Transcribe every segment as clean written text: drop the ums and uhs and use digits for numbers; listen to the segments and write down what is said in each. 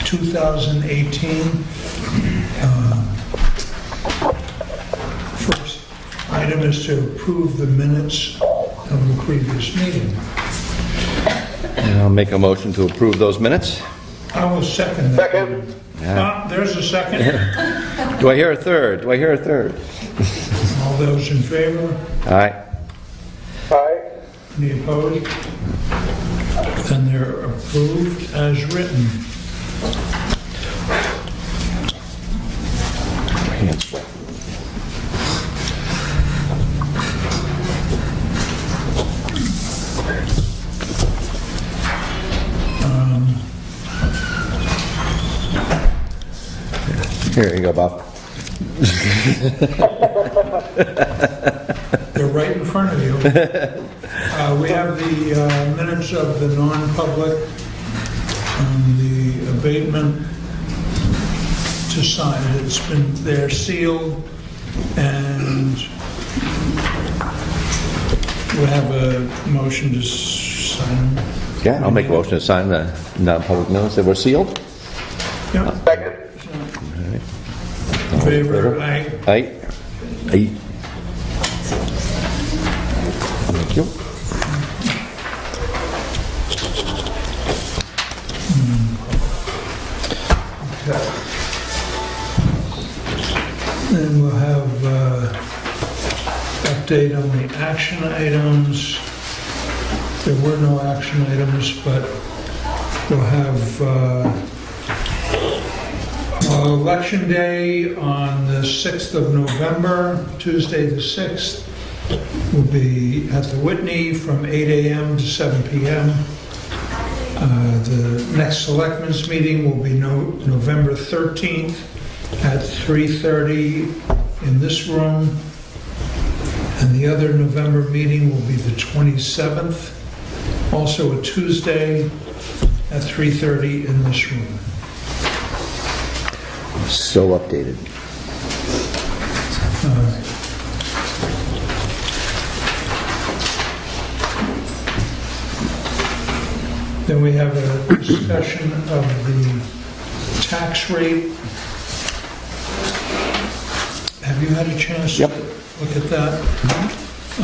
2018. First item is to approve the minutes of the previous meeting. And I'll make a motion to approve those minutes. I will second that. Second. There's a second. Do I hear a third? Do I hear a third? All those in favor? Aye. Aye. Any opposed? Then they're approved as written. Hands full. Here you go, Bob. They're right in front of you. We have the minutes of the non-public, the abatement to sign. They're sealed, and we have a motion to sign them. Yeah, I'll make a motion to sign the non-public minutes that were sealed. Yep. Second. In favor? Aye. Aye. Aye. Thank you. Okay. Then we'll have update on the action items. There were no action items, but we'll have Election Day on the 6th of November, Tuesday the 6th, will be at the Whitney from 8 a.m. to 7 p.m. The next Selectmen's meeting will be November 13th at 3:30 in this room. And the other November meeting will be the 27th, also a Tuesday at 3:30 in this room. So updated. Then we have a discussion of the tax rate. Have you had a chance to Yep. look at that? Do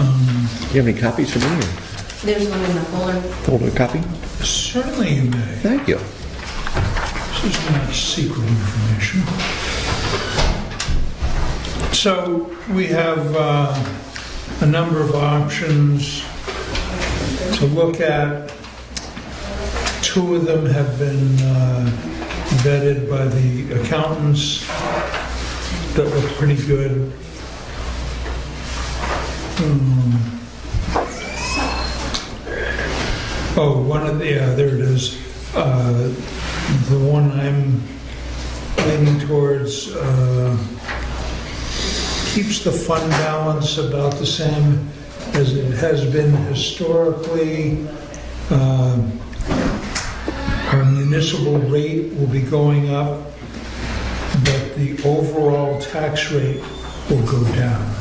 you have any copies for me? Or There's one in the folder. folder copy? Certainly you may. Thank you. This is not secret information. So we have a number of options to look at. Two of them have been vetted by the accountants that look pretty good. There it is. The one I'm leaning towards keeps the fund balance about the same as it has been historically. Our municipal rate will be going up, but the overall tax rate will go down.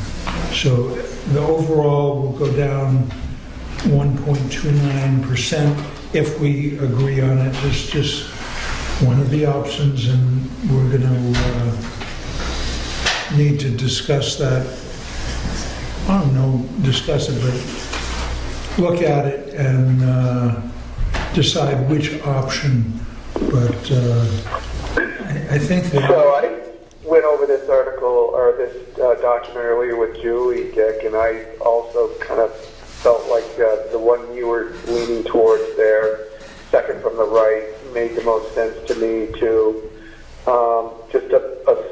So the overall will go down 1.29% if we agree on it. It's just one of the options, and we're going to need to discuss that. I don't know, discuss it, but look at it and decide which option. But I think that... So I went over this article, or this document earlier with Julie, Dick, and I also kind of felt like the one you were leaning towards there, second from the right, made the most sense to me too. Just a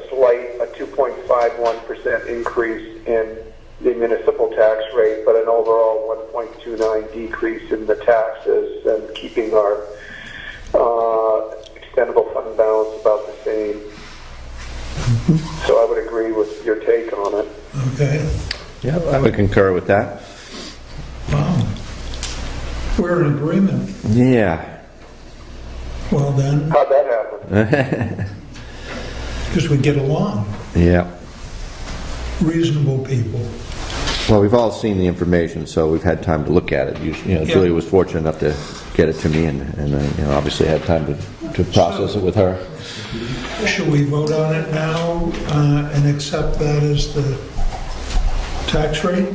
slight, a 2.51% increase in the municipal tax rate, but an overall 1.29 decrease in the taxes, and keeping our extendable fund balance about the same. So I would agree with your take on it. Okay. Yeah, I would concur with that. Wow. We're in agreement. Yeah. Well then, How'd that happen? because we get along. Yeah. Reasonable people. Well, we've all seen the information, so we've had time to look at it. Yeah. Julie was fortunate enough to get it to me, and I obviously had time to to process it with her. Should we vote on it now and accept that as the tax rate?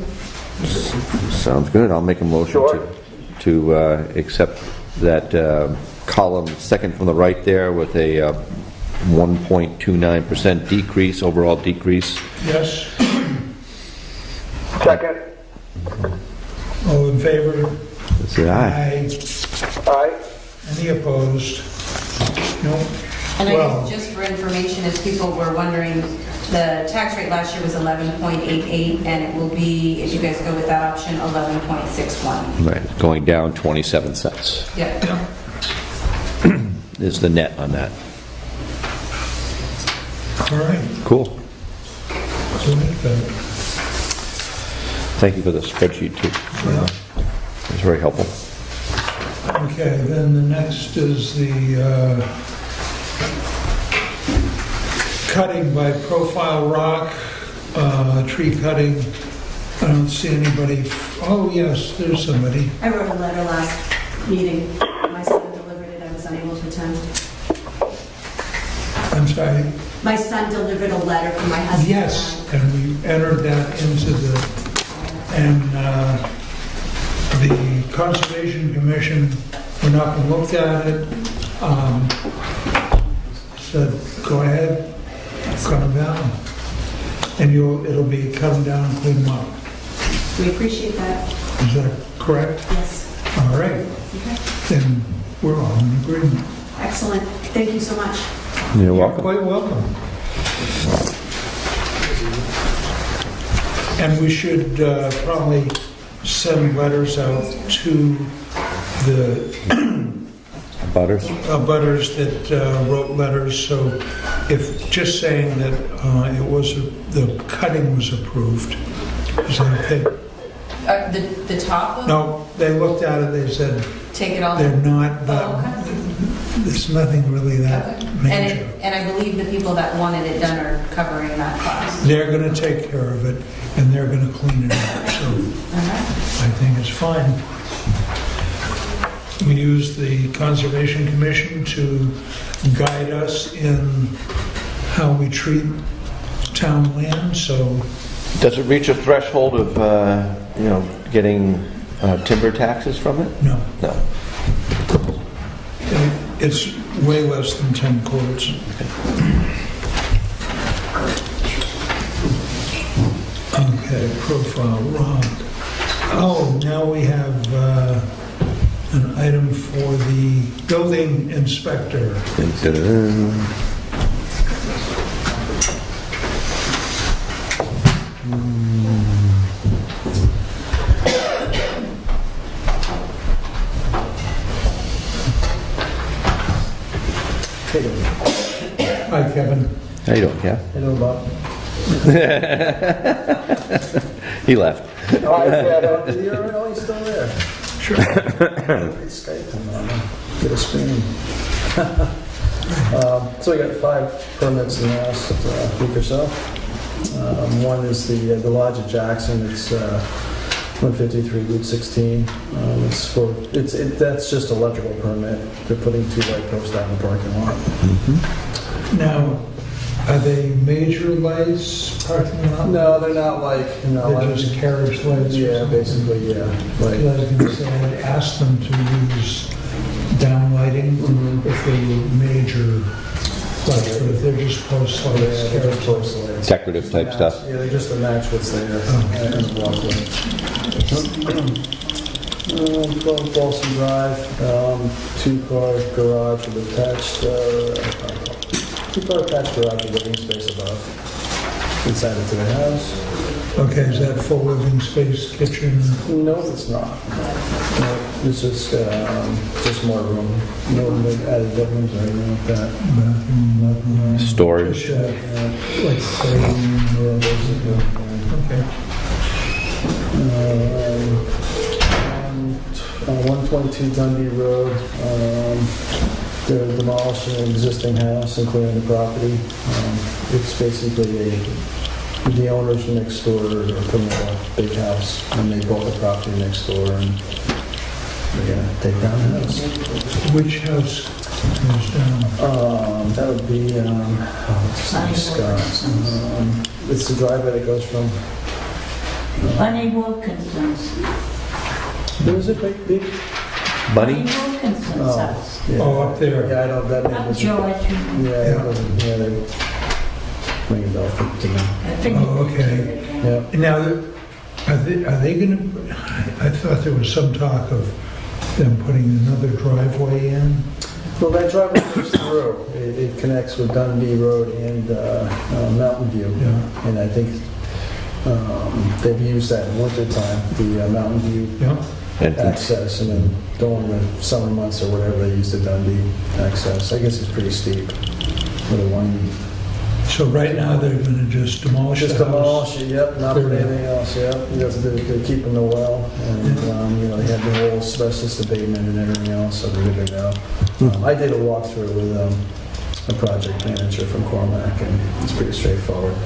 Sounds good. I'll make a motion Sure. to accept that column second from the right there with a 1.29% decrease, overall decrease. Yes? Second. All in favor? Say aye. Aye. Any opposed? No? And I Well- guess just for information, if people were wondering, the tax rate last year was 11.88, and it will be, if you guys go with that option, 11.61. Right, going down 27 cents Yeah. Yeah. is the net on that. All right. Cool. So make that. Thank you for the spreadsheet too. Yeah. It's very helpful. Okay, then the next is the cutting by Profile Rock, tree cutting. I don't see anybody. Oh, yes, there's somebody. I wrote a letter last meeting. My son delivered it. I was unable to attend. I'm sorry. My son delivered a letter from my husband. Yes, and we entered that into and the Conservation Commission went up and looked at it, said, go ahead, cut them down. And it'll be cut them down and clean them up. We appreciate that. Is that correct? Yes. All right, Okay. then we're all in agreement. Excellent. Thank you so much. You're welcome. Quite welcome. And we should probably send letters out to the Butters? abutters that wrote letters, so if, just saying that the cutting was approved. Is that okay? The top of No, they looked at it, they said take it all. they're not, Oh, okay. it's nothing really that Okay. major. And I believe the people that wanted it done are covering that cost. They're gonna take care of it, and they're gonna clean it up, so I think it's fine. We use the Conservation Commission to guide us in how we treat town land, so Does it reach a threshold of, getting timber taxes from it? no. No. It's way less than 10 quarts. Okay, Profile Rock. Oh, now we have an item for the building inspector. Dun-dun-dun. Hi, Kevin. How you doing, Kev? Hello, Bob. He left. You're still there. Sure. It's Skype and get a screening. So we got 5 permits in the last week or so. One is the Lodge at Jackson. It's 153 Route 16. That's just electrical permit. They're putting 2 light posts out in the parking lot. Now, are they major lights, parking lot? No, they're not like, They're just carriage lights? or yeah, something? basically, yeah. I was going to say, I'd ask them to use downlighting if they were major lights, but if they're just post lights, Yeah, they're carriage just lights. post lights. Decorative type stuff. Yeah, they're just to match what's there in the walkway. 12 Folsom Drive, 2-car garage with attached, 2-car attached garage with living space above, inside into the house. Okay, is that full living space, kitchen? No, it's not. No, it's just more room. No added bedrooms or anything like that. Bathroom, Storage. just, like playroom or okay. On 122 Dundee Road, they're demolishing an existing house and clearing the property. It's basically the owners next door are putting up a big house, and they bought the property next door, and they're gonna take down the house. Which house? Goes down. That would be, what's his name, Scott. It's the driveway that goes from, Bunny Wilkinson's. where is it, Big? Bunny? Wilkinson's Oh, house. yeah. Oh, up there. Yeah, I don't, that name Up doesn't, George. yeah, it doesn't, yeah, they ring a bell to me. I figured Oh, okay. Yeah. Now, are they gonna, I thought there was some talk of them putting another driveway in. Well, that driveway goes through. It connects with Dundee Road and Mountain View. Yeah. And I think they've used that in wintertime, the Mountain View Yeah, Entrance. access, and then during the summer months or whatever, they use the Dundee access. I guess it's pretty steep with a windy. so right now they're gonna just demolish Just the house. demolish it, yep, not put anything else, yep. Because they're keeping the well, and, they had the whole asbestos abatement and everything else, so they're good to go. I did a walkthrough with a project manager from Cormac, and it's pretty straightforward. I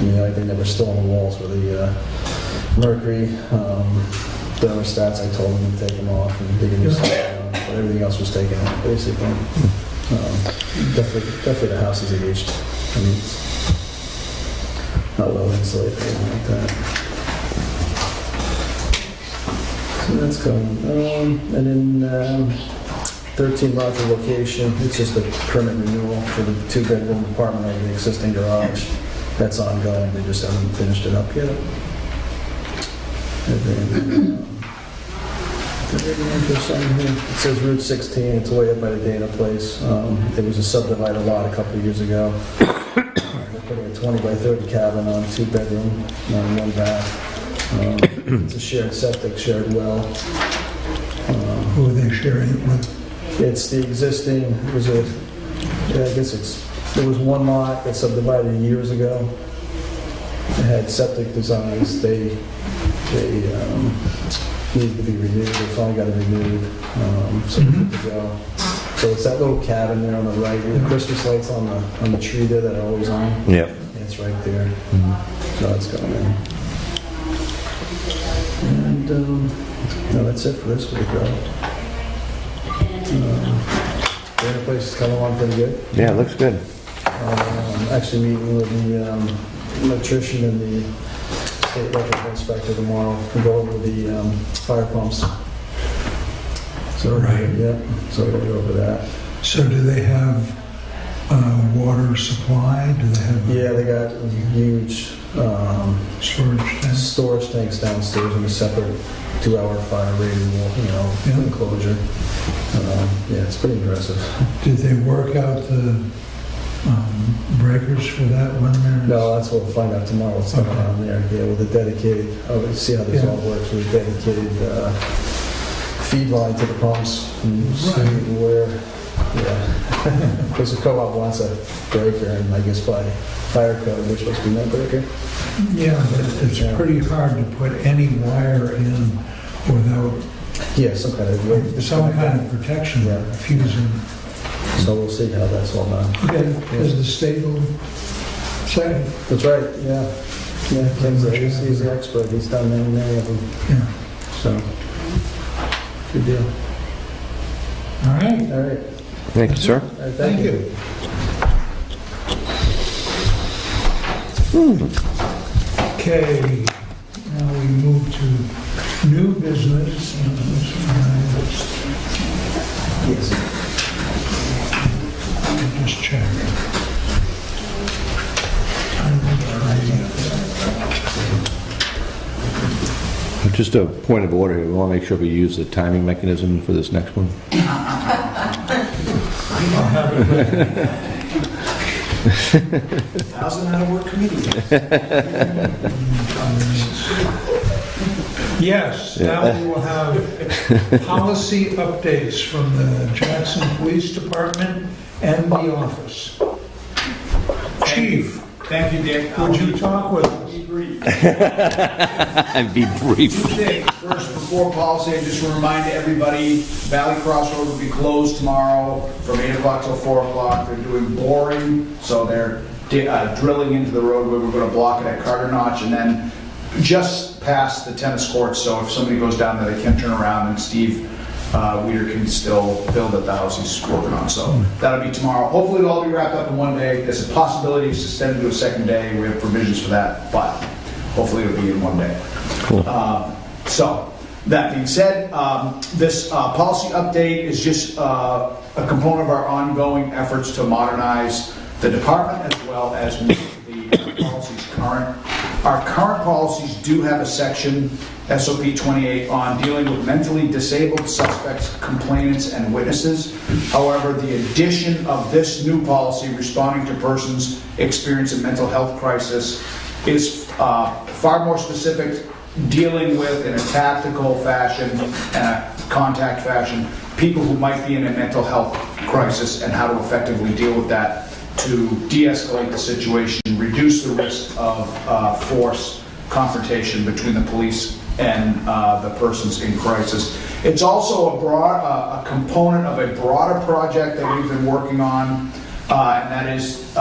mean, the only thing that was still on the walls were the mercury thermostats. I told them to take them off and dig a new stuff down, but everything else was taken out, basically. Definitely the house is aged. I mean, it's not well insulated or anything like that. So that's going. And then 13 Roger location, it's just a permit renewal for the 2-bedroom apartment over the existing garage. That's ongoing, they just haven't finished it up yet. And then, it says Route 16, it's way up by the Dana place. It was a subdivided lot a couple of years ago. They're putting a 20 by 30 cabin on 2-bedroom, on 1 bath. It's a shared septic, shared well. Who are they sharing it with? It's the existing, it was a, yeah, I guess there was one lot that subdivided years ago. It had septic designs, they needed to be renewed, they finally got it renewed, so we're good to go. So it's that little cabin there on the right, with the Christmas lights on the tree there that are always on. Yep. It's right there. So it's going in. And, no, that's it for this week, though. The other place is coming along pretty good. Yeah, it looks good. Actually meeting with the electrician and the state electrical inspector tomorrow to go over the fire pumps. So, Right. yeah, so we're gonna go over that. So do they have water supply? Do they have Yeah, they got huge storage tanks? storage tanks downstairs in a separate 2-hour fire rated wall, Yeah. enclosure. Yeah, it's pretty impressive. Did they work out the breakers for that when they're... No, that's what we'll find out tomorrow, what's going Okay. on there. Yeah, with a dedicated, see how this Yeah. all works, with a dedicated feed line to the pumps. And see Right. where, yeah. Because the co-op wants a breaker, and I guess by fire code, there's supposed to be no breaker. Yeah, but it's Yeah. pretty hard to put any wire in without Yeah, some kind of protection Yeah. fusing. So we'll see how that's all done. Okay, is the state will say? That's right, yeah. Yeah, Ken's he's the expert, he's done many of them, Yeah. so. Good deal. All right, All right. Thank you, sir. All right, thank you. okay, now we move to new business. Yes. Just check. Just a point of order here, we want to make sure we use the timing mechanism for this next one. Yes, now we will have policy updates from the Jackson Police Department and the office. Chief, Thank you, Dick. would you talk with us? Be brief. And be brief. Two things. First, before policy, I just want to remind everybody, Valley Cross Road will be closed tomorrow from 8 o'clock till 4 o'clock. They're doing boring, so they're drilling into the roadway. We're going to block it at Carter Notch, and then just past the tennis courts, so if somebody goes down there, they can turn around, and Steve Weeder can still build at the house he's working on. So that'll be tomorrow. Hopefully it'll all be wrapped up in one day. There's a possibility it's extended to a second day. We have provisions for that, but hopefully it'll be in one day. Cool. So that being said, this policy update is just a component of our ongoing efforts to modernize the department as well as make the policies current. Our current policies do have a section, SOP 28, on dealing with mentally disabled suspects, complainants, and witnesses. However, the addition of this new policy, responding to persons experiencing mental health crisis, is far more specific, dealing with in a tactical fashion and a contact fashion people who might be in a mental health crisis and how to effectively deal with that to de-escalate the situation, reduce the risk of force confrontation between the police and the persons in crisis. It's also a component of a broader project that we've been working on, and that is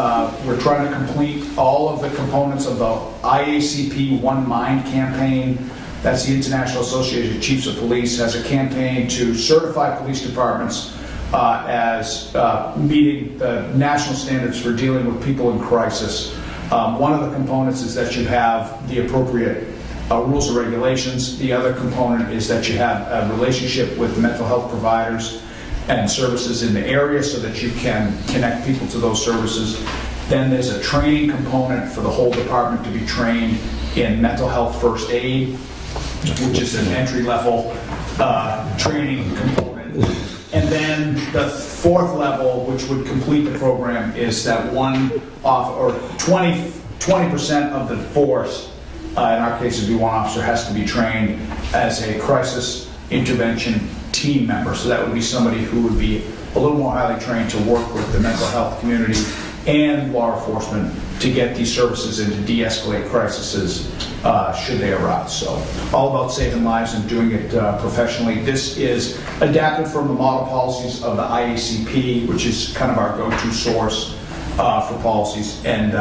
we're trying to complete all of the components of the IACP One Mind campaign. That's the International Association of Chiefs of Police, has a campaign to certify police departments as meeting the national standards for dealing with people in crisis. One of the components is that you have the appropriate rules and regulations. The other component is that you have a relationship with mental health providers and services in the area so that you can connect people to those services. Then there's a training component for the whole department to be trained in mental health first aid, which is an entry-level training component. And then the fourth level, which would complete the program, is that 20% of the force, in our case it'd be one officer, has to be trained as a crisis intervention team member. So that would be somebody who would be a little more highly trained to work with the mental health community and law enforcement to get these services and to de-escalate crises should they arise. So all about saving lives and doing it professionally. This is adapted from the model policies of the IACP, which is kind of our go-to source for policies, and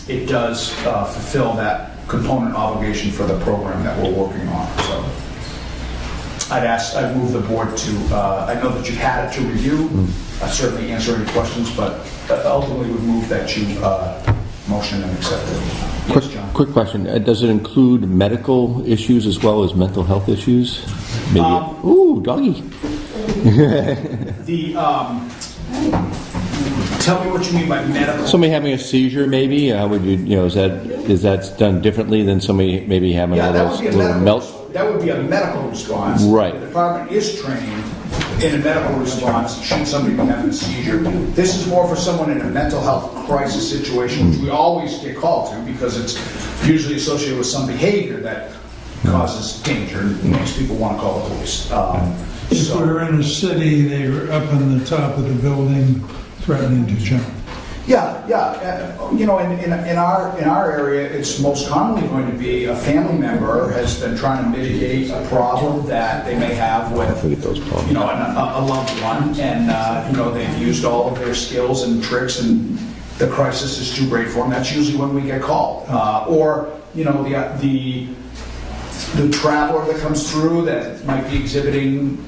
it does fulfill that component obligation for the program that we're working on. So I'd move the board to, I know that you had it to review. I certainly answer any questions, but ultimately would move that you motion and accept it. Yes, John? Quick question. Does it include medical issues as well as mental health issues? Maybe. Ooh, doggy. Tell me what you mean by medical. Somebody having a seizure, maybe. Would you, is that done differently than somebody maybe having Yeah, all that those would be a little medical. That would be a medical response. Right. The department is trained in a medical response should somebody be having a seizure. This is more for someone in a mental health crisis situation, which we always get called to because it's usually associated with some behavior that causes danger and makes people want to call the police. If we're in a city, they were up on the top of the building threatening to jump. Yeah. You know, in our area, it's most commonly going to be a family member has been trying to mitigate a problem that they may have with, Forget those problems. you know, a loved one, and you know, they've used all of their skills and tricks, and the crisis is too great for them. That's usually when we get called, or you know, the traveler that comes through that might be exhibiting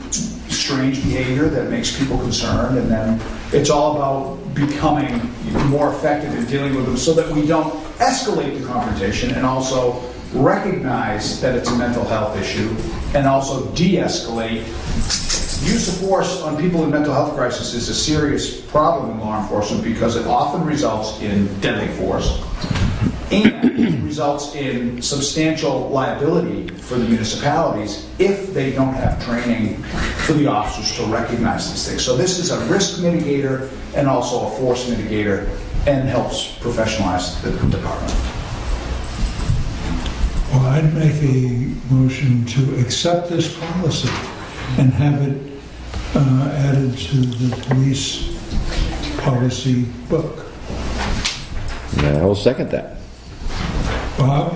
strange behavior that makes people concerned, and then it's all about becoming more effective in dealing with them so that we don't escalate the confrontation and also recognize that it's a mental health issue and also de-escalate. Use of force on people in mental health crisis is a serious problem in law enforcement because it often results in deadly force and results in substantial liability for the municipalities if they don't have training for the officers to recognize these things. So this is a risk mitigator and also a force mitigator and helps professionalize the department. Well, I'd make a motion to accept this policy and have it added to the police policy book. Yeah, I will second that. Bob,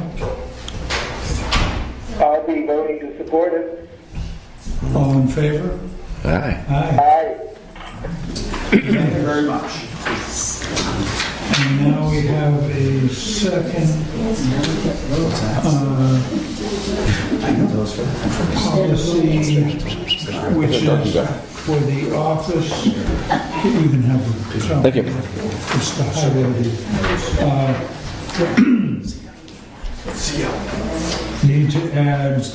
I'll be voting to support it. all in favor? Aye. Aye. Aye. Thank you very much. And now we have a second policy, which is for the office. You can have it. Thank you. It's the highlighted. Need to add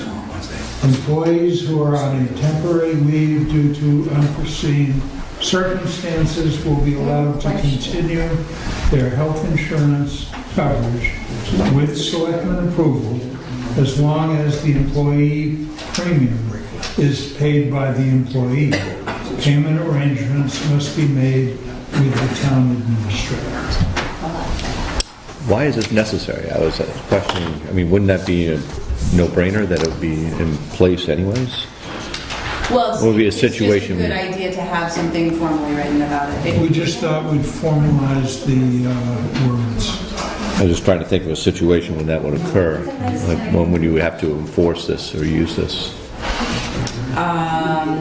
employees who are on a temporary leave due to unforeseen circumstances will be allowed to continue their health insurance coverage with selectmen approval as long as the employee premium is paid by the employee. Payment arrangements must be made with the town administrator. Why is this necessary? I was questioning, I mean, wouldn't that be a no-brainer that it would be in place anyways? Well, What would be a it's just situation- a good idea to have something formally written about it. We just thought we'd formalize the words. I was just trying to think of a situation when that would occur. Like, when would you have to enforce this or use this?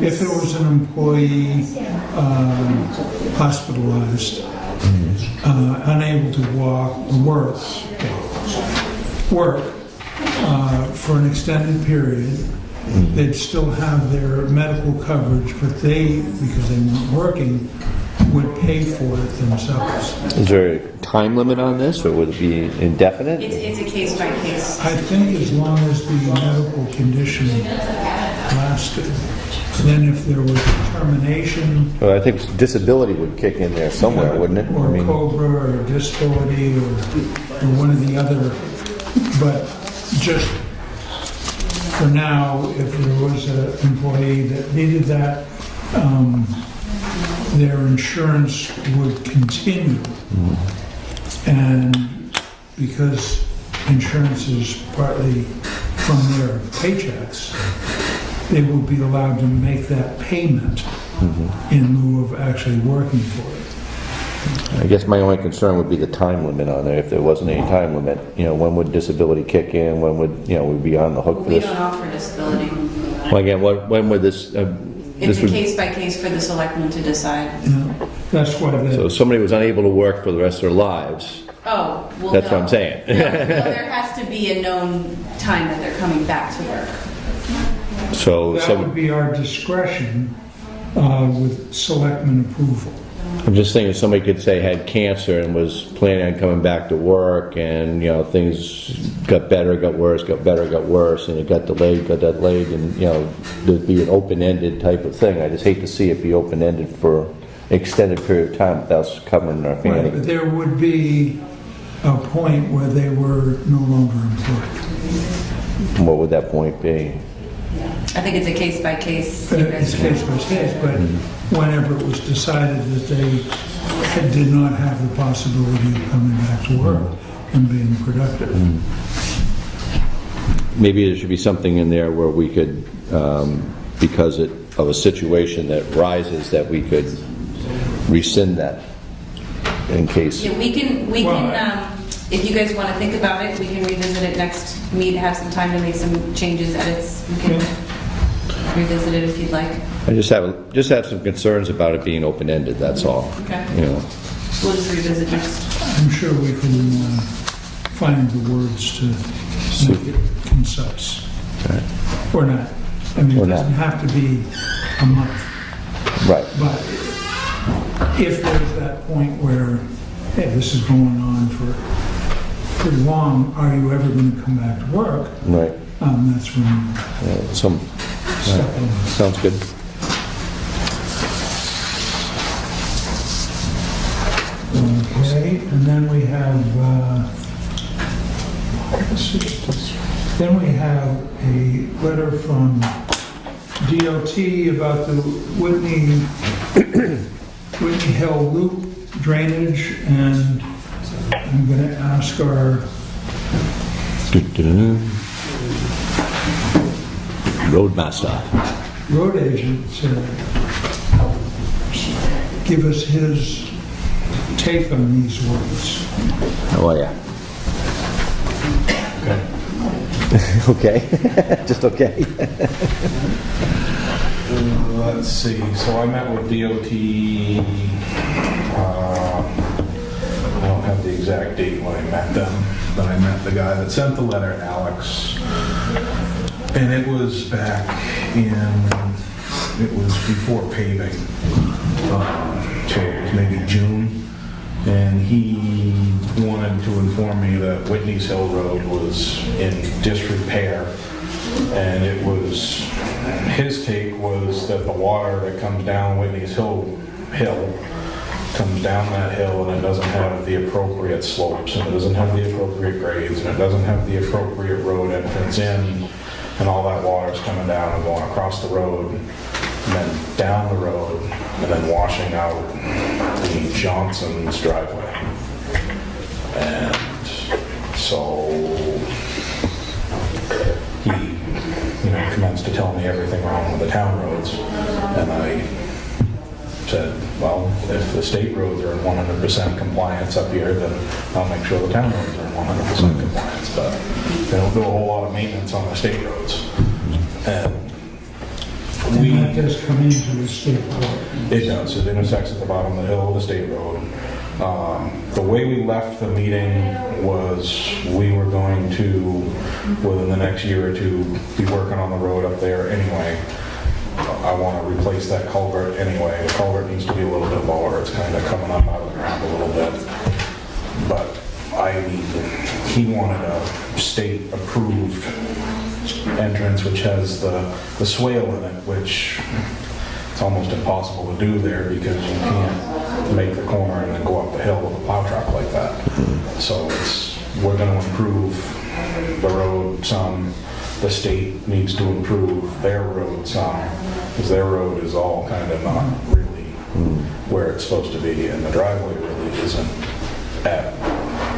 If there was an employee hospitalized, unable to work for an extended period, they'd still have their medical coverage, but they, because they weren't working, would pay for it themselves. Is there a time limit on this, or would it be indefinite? It's a case by case. I think as long as the medical condition lasted. Then if there was termination Well, I think disability would kick in there somewhere, wouldn't it? I or mean, COBRA or disability or one of the other, but just for now, if there was an employee that needed that, their insurance would continue. And because insurance is partly from their paychecks, they will be allowed to make that payment in lieu of actually working for it. I guess my only concern would be the time limit on there. If there wasn't any time limit, when would disability kick in? When would, we'd be on the hook for We this? don't offer disability. Well, again, when would this, It's a would, case by case for the selectmen to decide. That's why so if somebody was unable to work for the rest of their lives, Oh, well, that's no. what I'm saying. No, there has to be a known time that they're coming back to work. So, that would be our discretion with selectmen approval. I'm just thinking somebody could say had cancer and was planning on coming back to work, and things got better, got worse, got better, got worse, and it got delayed, and there'd be an open-ended type of thing. I just hate to see it be open-ended for an extended period of time without us covering our Right, family. but there would be a point where they were no longer employed. What would that point be? I think it's a case by case. It's case by case, but whenever it was decided that they did not have the possibility of coming back to work and being productive. Maybe there should be something in there where we could, because of a situation that rises, that we could rescind that in case. Yeah, we can, if you guys want to think about it, we can revisit it next meet, have some time to make some changes, edits. We can revisit it if you'd like. I just have some concerns about it being open-ended, that's all. Okay. You know. We'll just revisit next. I'm sure we can find the words to make it concise. Right. Or not. I mean, Or it not. doesn't have to be a month. Right. But if there's that point where, hey, this is going on for pretty long, are you ever going to come back to work? Right. That's when Some, step in. sounds good. Okay, and then we have, a letter from DOT about the Whitney Hill Loop drainage, and I'm going to ask our Roadmaster. road agent to give us his take on these words. How are ya? Okay. Just okay. Let's see, so I met with DOT, I don't exact date when I met them, but I met the guy that sent the letter, Alex. And it was back it was before paving, so it was maybe June. And he wanted to inform me that Whitney's Hill Road was in disrepair. And it was, his take was that the water that comes down Whitney's Hill comes down that hill and it doesn't have the appropriate slopes, and it doesn't have the appropriate grades, and it doesn't have the appropriate road entrance in, and all that water's coming down and going across the road, and then down the road, and then washing out the Johnson's driveway. And so he, commenced to tell me everything wrong with the town roads, and I said, well, if the state roads are in 100% compliance up here, then I'll make sure the town roads are in 100% compliance, but they don't do a whole lot of maintenance on the state roads. And And that does come into the state road. it does. It intersects at the bottom of the hill of the state road. The way we left the meeting was we were going to, within the next year or two, be working on the road up there anyway. I want to replace that culvert anyway. The culvert needs to be a little bit lower. It's kind of coming up out of the ground a little bit. But he wanted a state-approved entrance which has the swale in it, which it's almost impossible to do there because you can't make the corner and then go up the hill with a plow truck like that. So we're going to improve the road some. The state needs to improve their road some, because their road is all kind of not really where it's supposed to be, and the driveway really isn't at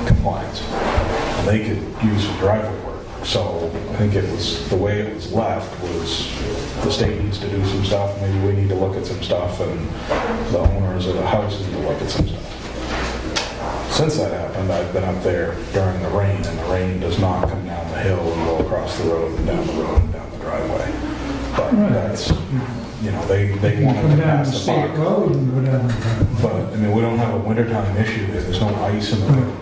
compliance. And they could use some driveway work. So I think it was, the way it was left was the state needs to do some stuff, maybe we need to look at some stuff, and the owners of the house need to look at some stuff. Since that happened, I've been up there during the rain, and the rain does not come down the hill and go across the road and down the road and down the driveway. But that's, they wanted Come to down the pass the state buck. road and go down the driveway. But, we don't have a wintertime issue there. There's no ice in the road.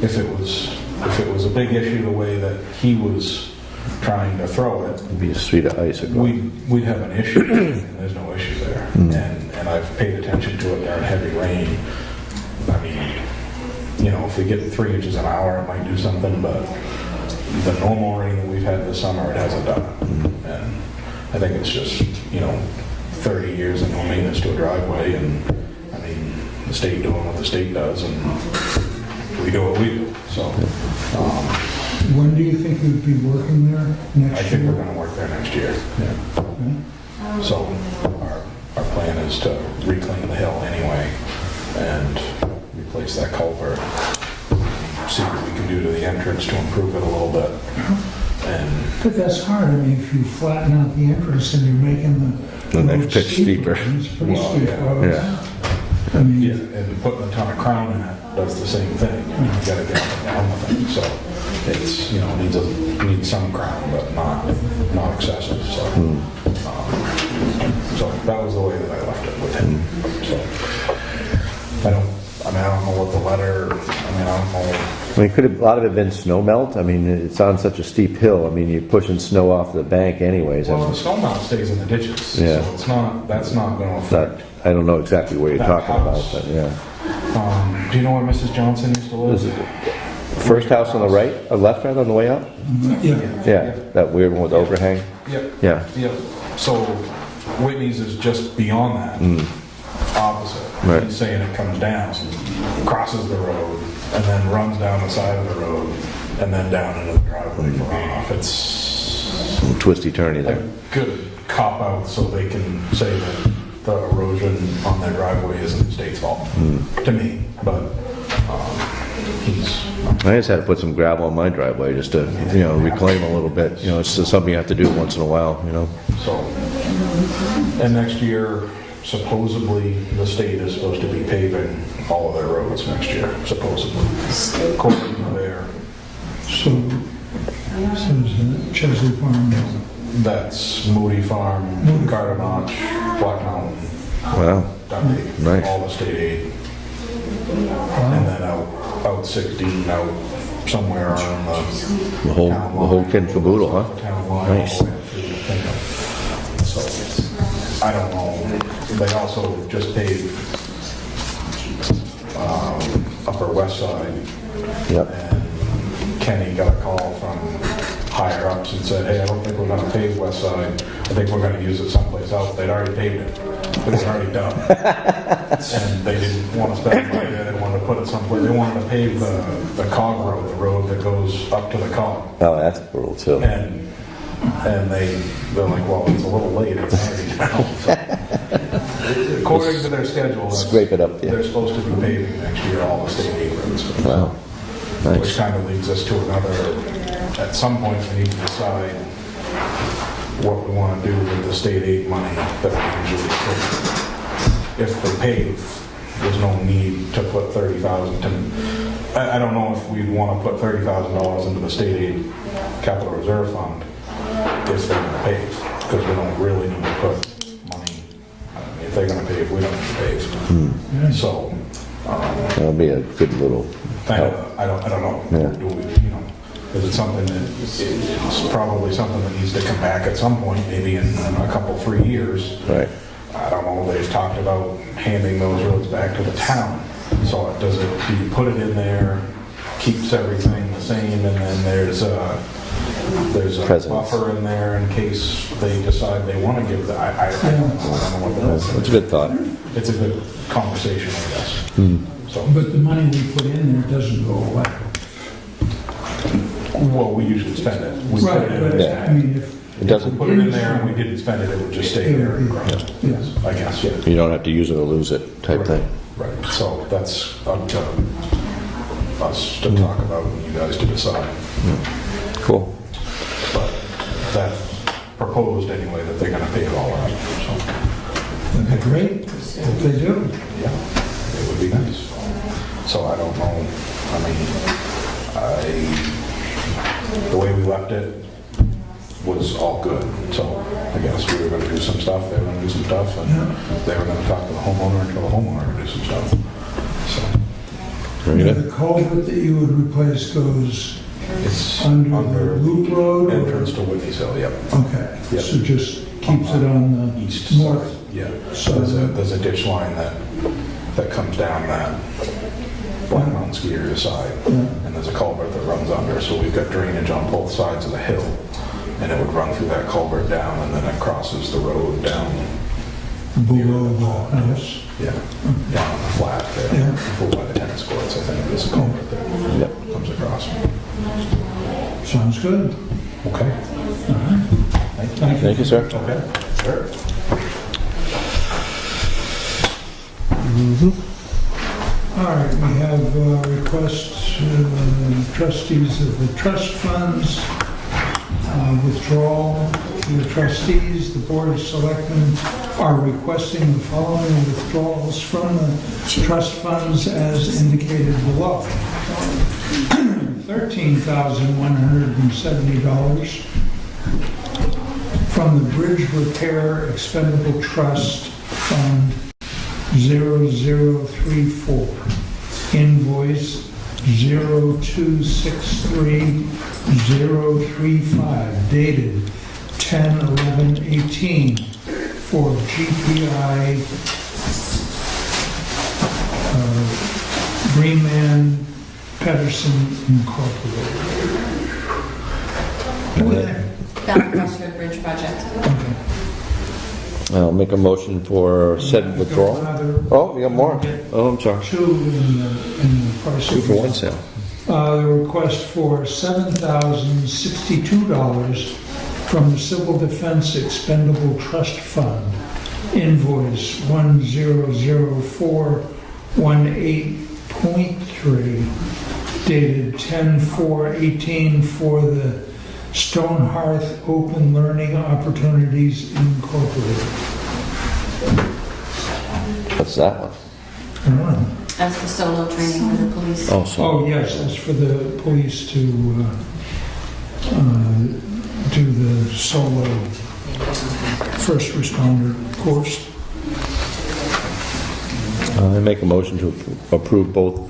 If it was a big issue the way that he was trying to throw it, It'd be a street of ice. we'd have an issue, and there's no issue there. And I've paid attention to it during heavy rain. I mean, if we get 3 inches an hour, it might do something, but the normal rain that we've had this summer, it hasn't done it. And I think it's just, 30 years of no maintenance to a driveway, and, the state doing what the state does, and we do what we do. So, When do you think you'd be working there I next think we're year? gonna work there next year, yeah. Okay. So, our plan is to reclaim the hill anyway, and replace that culvert, see what we can do to the entrance to improve it a little bit. And But that's hard. If you flatten out the entrance and you're making The next road pitch steeper. It's pretty Well, steep yeah. roads. Yeah. yeah, and putting a ton of crown in it does the same thing. You gotta get up and down the thing, so it's, needs some crown, but not excessive, so. So that was the way that I left it with him, so. I don't know what the letter, I don't know. Could a lot of it been snow melt? It's on such a steep hill. You're pushing snow off the bank anyways. Well, the snow melt stays in the ditches, Yeah. so that's not gonna affect. I don't know exactly where you're That talking about, house. but yeah. Do you know where Mrs. Johnson used to Is live? it first house on the right, or left, right on the way up? Yeah. Yeah, that weird one with the overhang. Yep. Yeah. Yep. So Whitney's is just beyond that, opposite. Right. He's saying it comes down, crosses the road, and then runs down the side of the road, and then down into the driveway for runoff. It's Little twisty turny a there. good cop out so they can say that the erosion on their driveway isn't the state's fault, to me. But he's I just had to put some gravel on my driveway just to, reclaim a little bit. It's just something you have to do once in a while, so. And next year, supposedly, the state is supposed to be paving all of their roads next year, supposedly. According to their, So Chesley Farm. that's Moody Farm, Carter Notch, Black Mountain, Wow. Dundee, Nice. all the state aid. And then out out 16 out somewhere on The whole kit and caboodle, huh? town line. all Nice. the way up to Pinkham. So I don't know. They also just paved Upper West Side. Yep. And Kenny got a call from higher ups and said, hey, I don't think we're gonna pave West Side. I think we're gonna use it someplace else. They'd already paved it. It was already done. And they didn't want to spend money there. They wanted to put it someplace. They wanted to pave the cog road, the road that goes up to the cog. Oh, that's brutal too. And they're like, well, it's a little late. It's already down. So, according to their schedule, Scrape it up, yeah. they're supposed to be paving next year all the state aid roads. Wow. Which Nice. kind of leads us to another, at some point, we need to decide what we want to do with the state aid money that we usually take. If they pave, there's no need to put 30,000 to, I don't know if we'd want to put $30,000 into the state aid capital reserve fund if they're going to pave, because we don't really need to put money, I mean, if they're going to pave, we don't need to pave. So, That'll be a good little help. I don't know. Yeah. Do we, is it something that, it's probably something that needs to come back at some point, maybe in a couple, 3 years. Right. I don't know, they've talked about handing those roads back to the town. So do you put it in there, keeps everything the same, and then there's a Precedence. buffer in there in case they decide they want to give the, I don't know what the best That's a good thought. It's a good conversation, I guess. So, But the money we put in there doesn't go away. well, we usually spend it. We put it in But, there. I mean, if, It If we doesn't, put it in there and we didn't spend it, it would just stay there and grow, yes. I guess, yeah. you don't have to use it or lose it type thing. Right, so that's up to us to talk about and you guys to decide. Cool. But that's proposed anyway, that they're gonna pay it all out, so, that'd be great if they do. yeah, it would be nice. So I don't know, the way we left it was all good, so I guess we were gonna do some stuff, they were gonna do some stuff, and they were gonna talk to the homeowner and tell the homeowner to do some stuff, so. Very Now, good. the culvert that you would replace goes It's under the loop road? or- entrance to Whitney's Hill, yep. Okay, Yep. so just keeps it on the East north. side, yeah. So- There's a ditch line that comes down that Black Mountain ski area side, and there's a culvert that runs under, so we've got drainage on both sides of the hill, and it would run through that culvert down, and then it crosses the road down, Below the house. yeah, down on the flat there, Yeah. before by the tennis courts, I think, there's a culvert that Yep. comes across. Sounds good. Okay. Thank you, sir. Okay, sure. All right, we have requests, trustees of the trust funds, withdrawal to the trustees. The Board of Selectmen are requesting the following withdrawals from the trust funds as indicated below. $13,170 from the Bridge Repair Expendable Trust Fund 0034, invoice 0263035, dated 10/11/18 for GPI Greenman Pedersen Incorporated. Who are they? Valley Crossroad Bridge project. Okay. I'll make a motion for said withdrawal. Oh, we got more. Oh, I'm sorry. Two in the price. 2 for 1 sale. The request for $7,062 from the Civil Defense Expendable Trust Fund, invoice 100418.3, dated 10/4/18 for the Stone Hearth Open Learning Opportunities Incorporated. What's that one? I don't know. That's the solo training for the police. Oh, so, Oh, yes, that's for the police to do the solo first responder course. I make a motion to approve both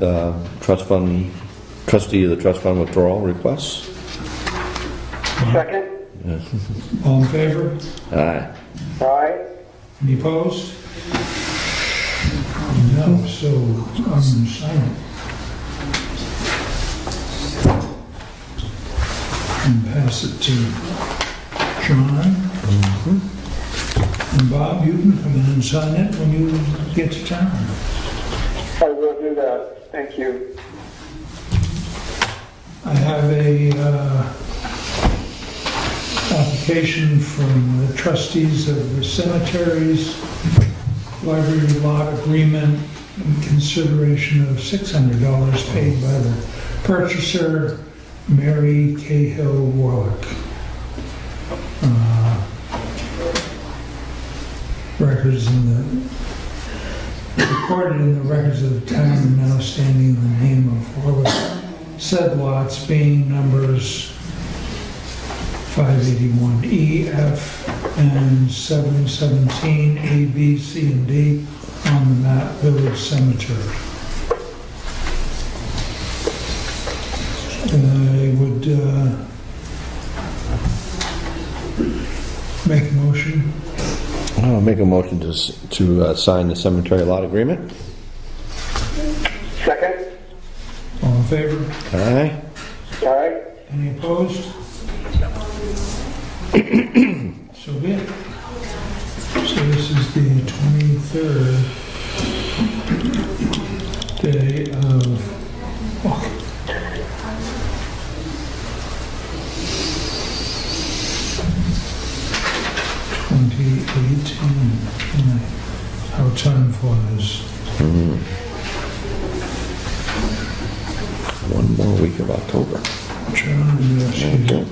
trustee of the trust fund withdrawal requests. Second? All in favor? Aye. Aye. Any opposed? No, so I'm going to sign it. And pass it to John. And Bob, you can come in and sign it when you get to town. I will do that. Thank you. I have a application from the trustees of the cemeteries, library lot agreement, in consideration of $600 paid by the purchaser, Mary Cahill Warwick. Records in the, recorded in the records of the town and now standing in the name of Warwick. Said lots being numbers 581E, F, and 717 A, B, C, and D on the map Village Cemetery. I would make a motion. I'll make a motion to sign the cemetery lot agreement. Second? All in favor? Aye. Aye. Any opposed? So be it. So this is the 23rd day of, oh, 2018. How time flies. One more week of October. John, yes, you- Okay.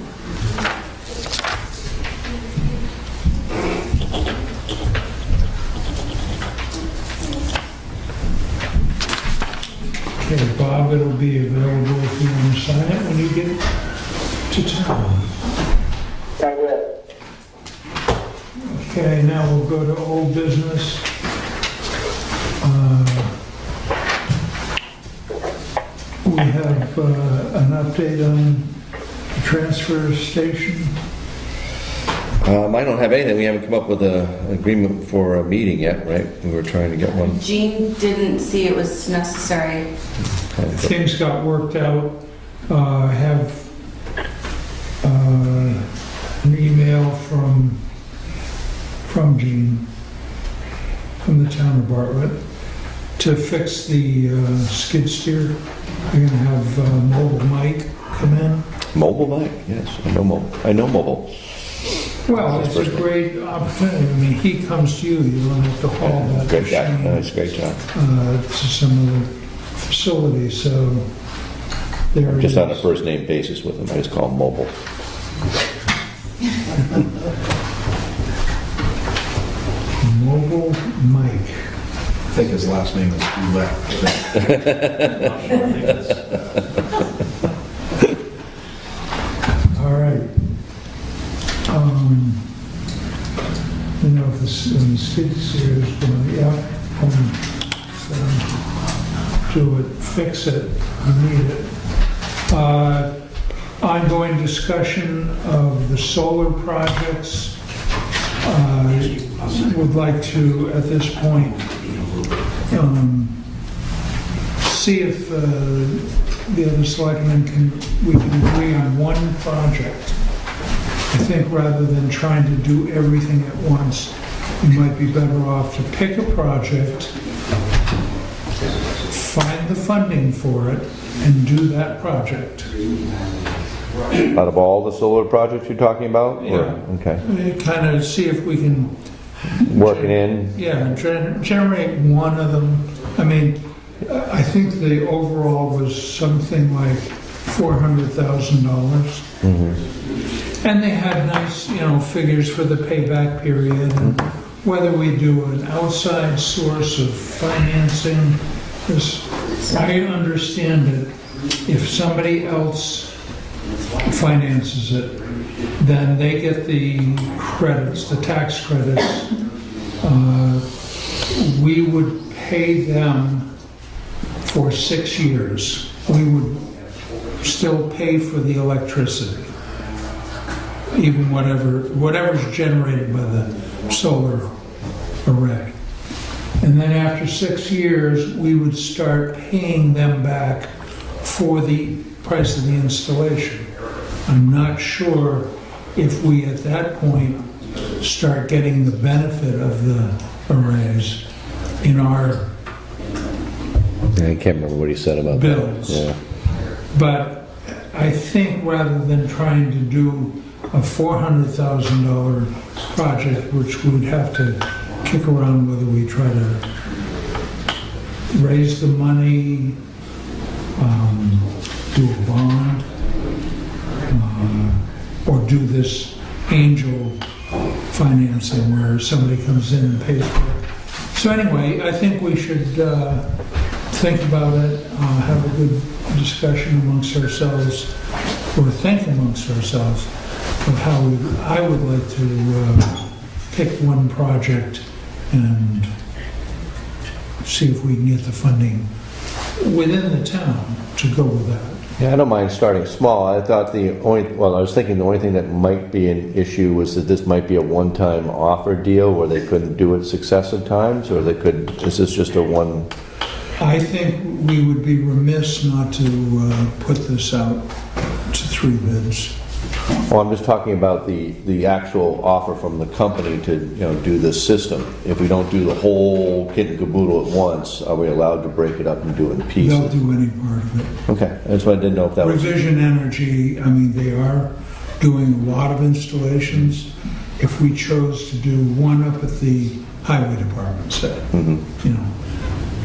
Okay, Bob, it'll be available if you want to sign it when you get to town. I will. Okay, now we'll go to old business. We have an update on the transfer station. I don't have anything. We haven't come up with an agreement for a meeting yet, right? We were trying to get one. Jean didn't see it was necessary. Things got worked out. I have an email from Jean, from the town of Bartlett, to fix the skid steer. We're gonna have Mobile Mike come in. Mobile mic? Yes, I know mobile. Well, it's a great opportunity. I mean, he comes to you, you don't have to haul that Great job. machine Nice, great job. to some other facility, so there it Just on a is. first name basis with him. I just call him mobile. Mobile Mike. I think his last name is Roulette. All right. You know, if the skid steer is going, yeah, do it, fix it, you need it. Ongoing discussion of the solar projects. Would like to, at this point, see if the other selectmen we can agree on one project. I think rather than trying to do everything at once, we might be better off to pick a project, find the funding for it, and do that project. Out of all the solar projects you're talking about? Or- Yeah. Okay. Kind of see if we can, Working in? yeah, generate one of them. I mean, I think the overall was something like $400,000. And they had nice, figures for the payback period, and whether we do an outside source of financing. Because I understand it, if somebody else finances it, then they get the credits, the tax credits. We would pay them for 6 years. We would still pay for the electricity, even whatever's generated by the solar array. And then after 6 years, we would start paying them back for the price of the installation. I'm not sure if we, at that point, start getting the benefit of the arrays in our I can't remember what he said about bills. that. Yeah. But I think rather than trying to do a $400,000 project, which we would have to kick around whether we try to raise the money, do a bond, or do this angel financing where somebody comes in and pays for it. So anyway, I think we should think about it, have a good discussion amongst ourselves, or think amongst ourselves of how I would like to pick one project and see if we can get the funding within the town to go with that. Yeah, I don't mind starting small. I thought I was thinking the only thing that might be an issue was that this might be a one-time offer deal where they couldn't do it successive times, or is this just a one? I think we would be remiss not to put this out to 3 bids. Well, I'm just talking about the actual offer from the company to, do this system. If we don't do the whole kit and caboodle at once, are we allowed to break it up and do it in They'll pieces? do any part of it. Okay, that's why I didn't know if that was... Revision Energy, I mean, they are doing a lot of installations. If we chose to do one up at the highway department, say, Mhm.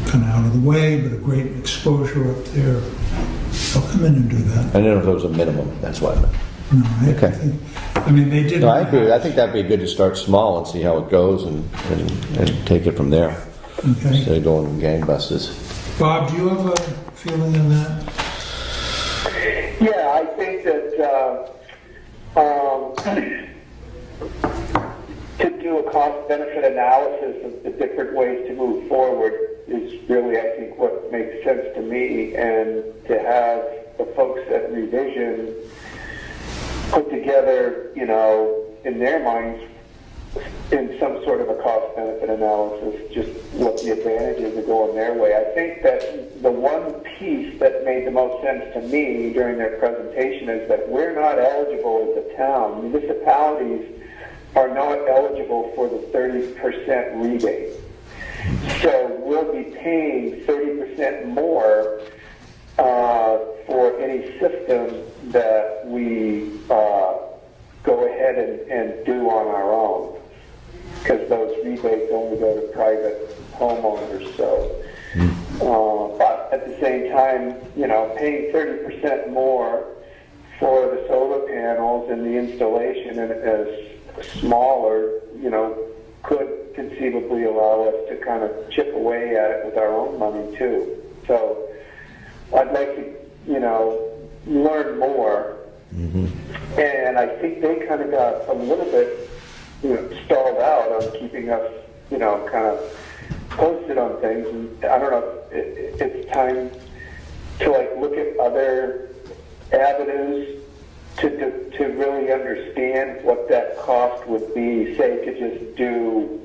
kind of out of the way, but a great exposure up there, they'll come in and do that. I didn't know if there was a minimum, that's why I meant. No, Okay. they did. No, I agree. I think that'd be good to start small and see how it goes and take it from there. Okay. Instead of going gangbusters. Bob, do you have a feeling on that? Yeah, I think that to do a cost-benefit analysis of the different ways to move forward is really, I think, what makes sense to me, and to have the folks at Revision put together, in their minds, in some sort of a cost-benefit analysis, just what the advantages of going their way. I think that the one piece that made the most sense to me during their presentation is that we're not eligible as a town. Municipalities are not eligible for the 30% rebate. So we'll be paying 30% more for any system that we go ahead and do on our own, because those rebates only go to private homeowners. So, but at the same time, paying 30% more for the solar panels and the installation and as smaller, could conceivably allow us to kind of chip away at it with our own money too. So I'd like to, learn more. Mm-hmm. And I think they kind of got a little bit, stalled out on keeping us, kind of posted on things. And I don't know, it's time to look at other avenues to really understand what that cost would be, say, to just do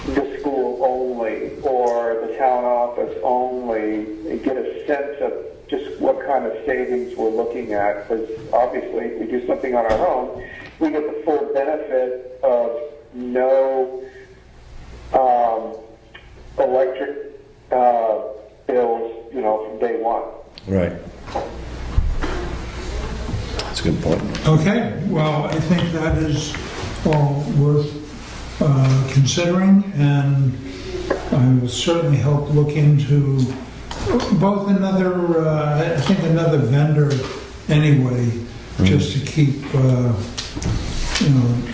the school only or the town office only, and get a sense of just what kind of savings we're looking at. Because obviously, if we do something on our own, we get the full benefit of no electric bills, from day one. Right. That's a good point. Okay, well, I think that is all worth considering, and I will certainly help look into both another vendor anyway, just to keep,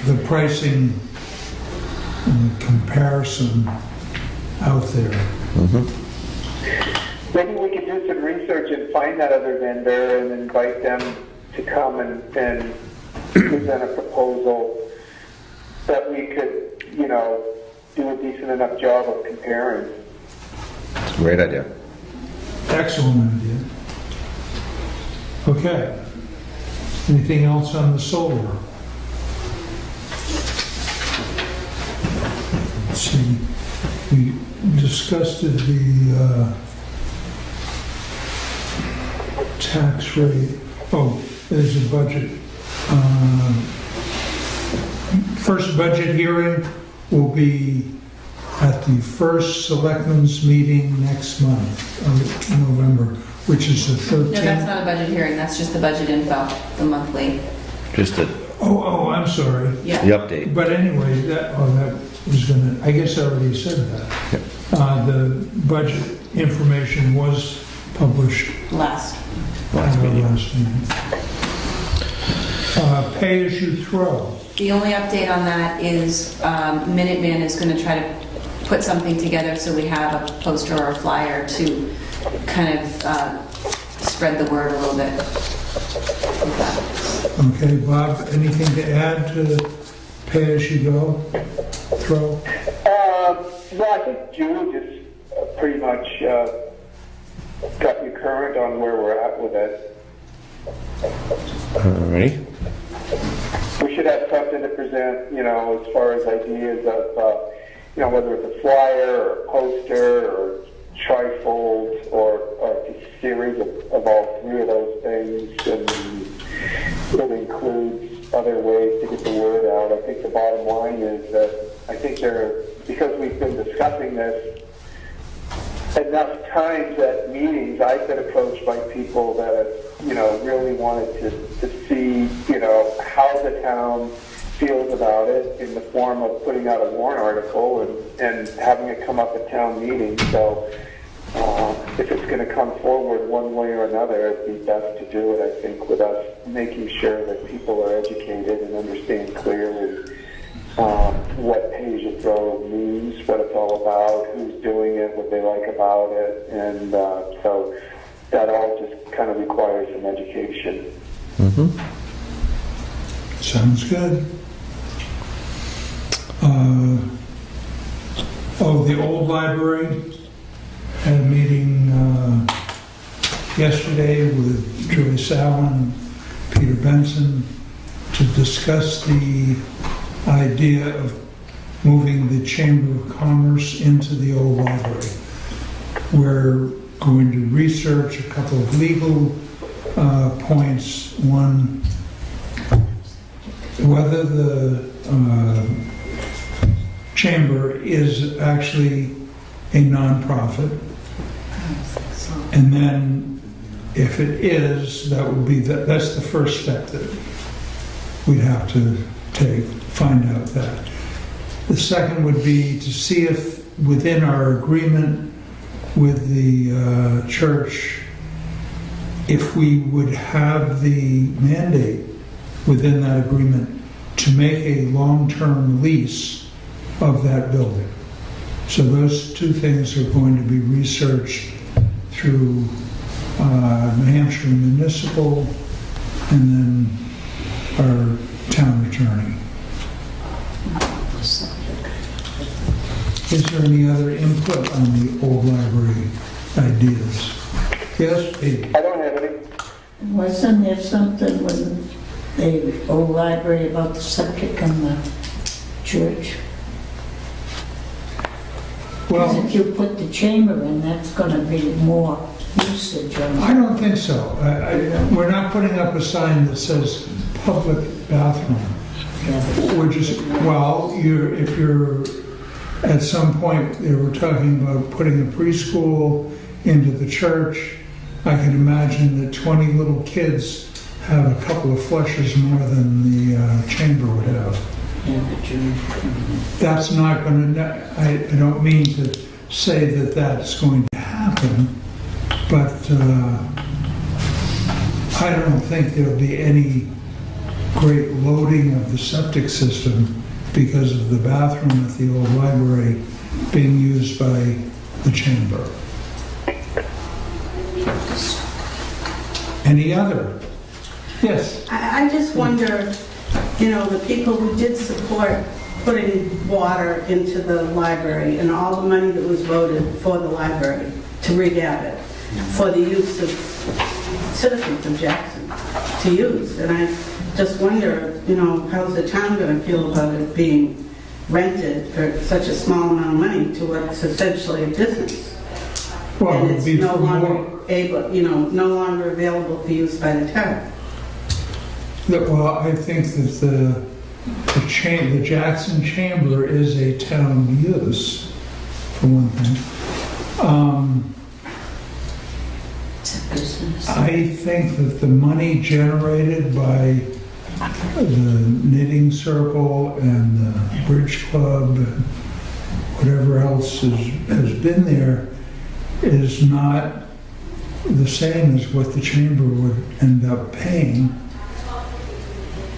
the pricing comparison out there. Mm-hmm. Maybe we could do some research and find that other vendor and invite them to come and present a proposal that we could, do a decent enough job of comparing. It's a great idea. Excellent idea. Okay. Anything else on the solar? Let's see. We discussed the tax rate. Oh, there's a budget. First budget hearing will be at the first Selectmen's meeting next month, November, which is the 13th. No, that's not a budget hearing, that's just the budget info, the monthly. Just the Oh, I'm sorry. Yeah. update. But anyway, that was gonna, I guess I already said that. The budget information was published Last. Last at our meeting. last meeting. Pay as you throw. The only update on that is Minuteman is going to try to put something together so we have a poster or a flyer to kind of spread the word a little bit. Okay, Bob, anything to add to pay as you go, throw? No, I think Julie just pretty much got you current on where we're at with it. Alrighty. We should have something to present, as far as ideas of, whether it's a flyer or a poster or trifold or a series of all three of those things, and it includes other ways to get the word out. I think the bottom line is that I think because we've been discussing this enough times at meetings, I've been approached by people that, really wanted to see, how the town feels about it in the form of putting out a warrant article and having it come up at town meeting. So if it's going to come forward one way or another, it'd be best to do it, I think, with us making sure that people are educated and understand clearly what pay as you throw means, what it's all about, who's doing it, what they like about it, and so that all just kind of requires some education. Sounds good. The old library had a meeting yesterday with Joyce Allen, Peter Benson, to discuss the idea of moving the Chamber of Commerce into the old library. We're going to research a couple of legal points. One, whether the Chamber is actually a nonprofit. And then if it is, that would be, that's the first step that we'd have to take, find out that. The second would be to see if within our agreement with the church, if we would have the mandate within that agreement to make a long-term lease of that building. So those two things are going to be researched through New Hampshire Municipal and then our town attorney. Is there any other input on the old library ideas? Yes, Pete? I don't have any. Wasn't there something with the old library about the septic in the church? Because Well, if you put the chamber in, that's gonna be more usage on I don't think so. We're not putting up a sign that says public bathroom. We're just, if you're, at some point, they were talking about putting a preschool into the church. I can imagine that 20 little kids have a couple of flushes more than the chamber would have. That's not going to, I don't mean to say that that's going to happen, but I don't think there'll be any great loading of the septic system because of the bathroom at the old library being used by the chamber. Any other? Yes. I just wonder, the people who did support putting water into the library and all the money that was voted for the library to rehab it for the use of citizens of Jackson to use. And I just wonder, how's the town going to feel about it being rented for such a small amount of money to what's essentially a business? Well, it And would it's be no for longer more, able, no longer available for use by the town. well, I think that the Jackson Chamber is a town use, for one thing. It's a business. I think that the money generated by the knitting circle and the bridge club and whatever else has been there is not the same as what the chamber would end up paying.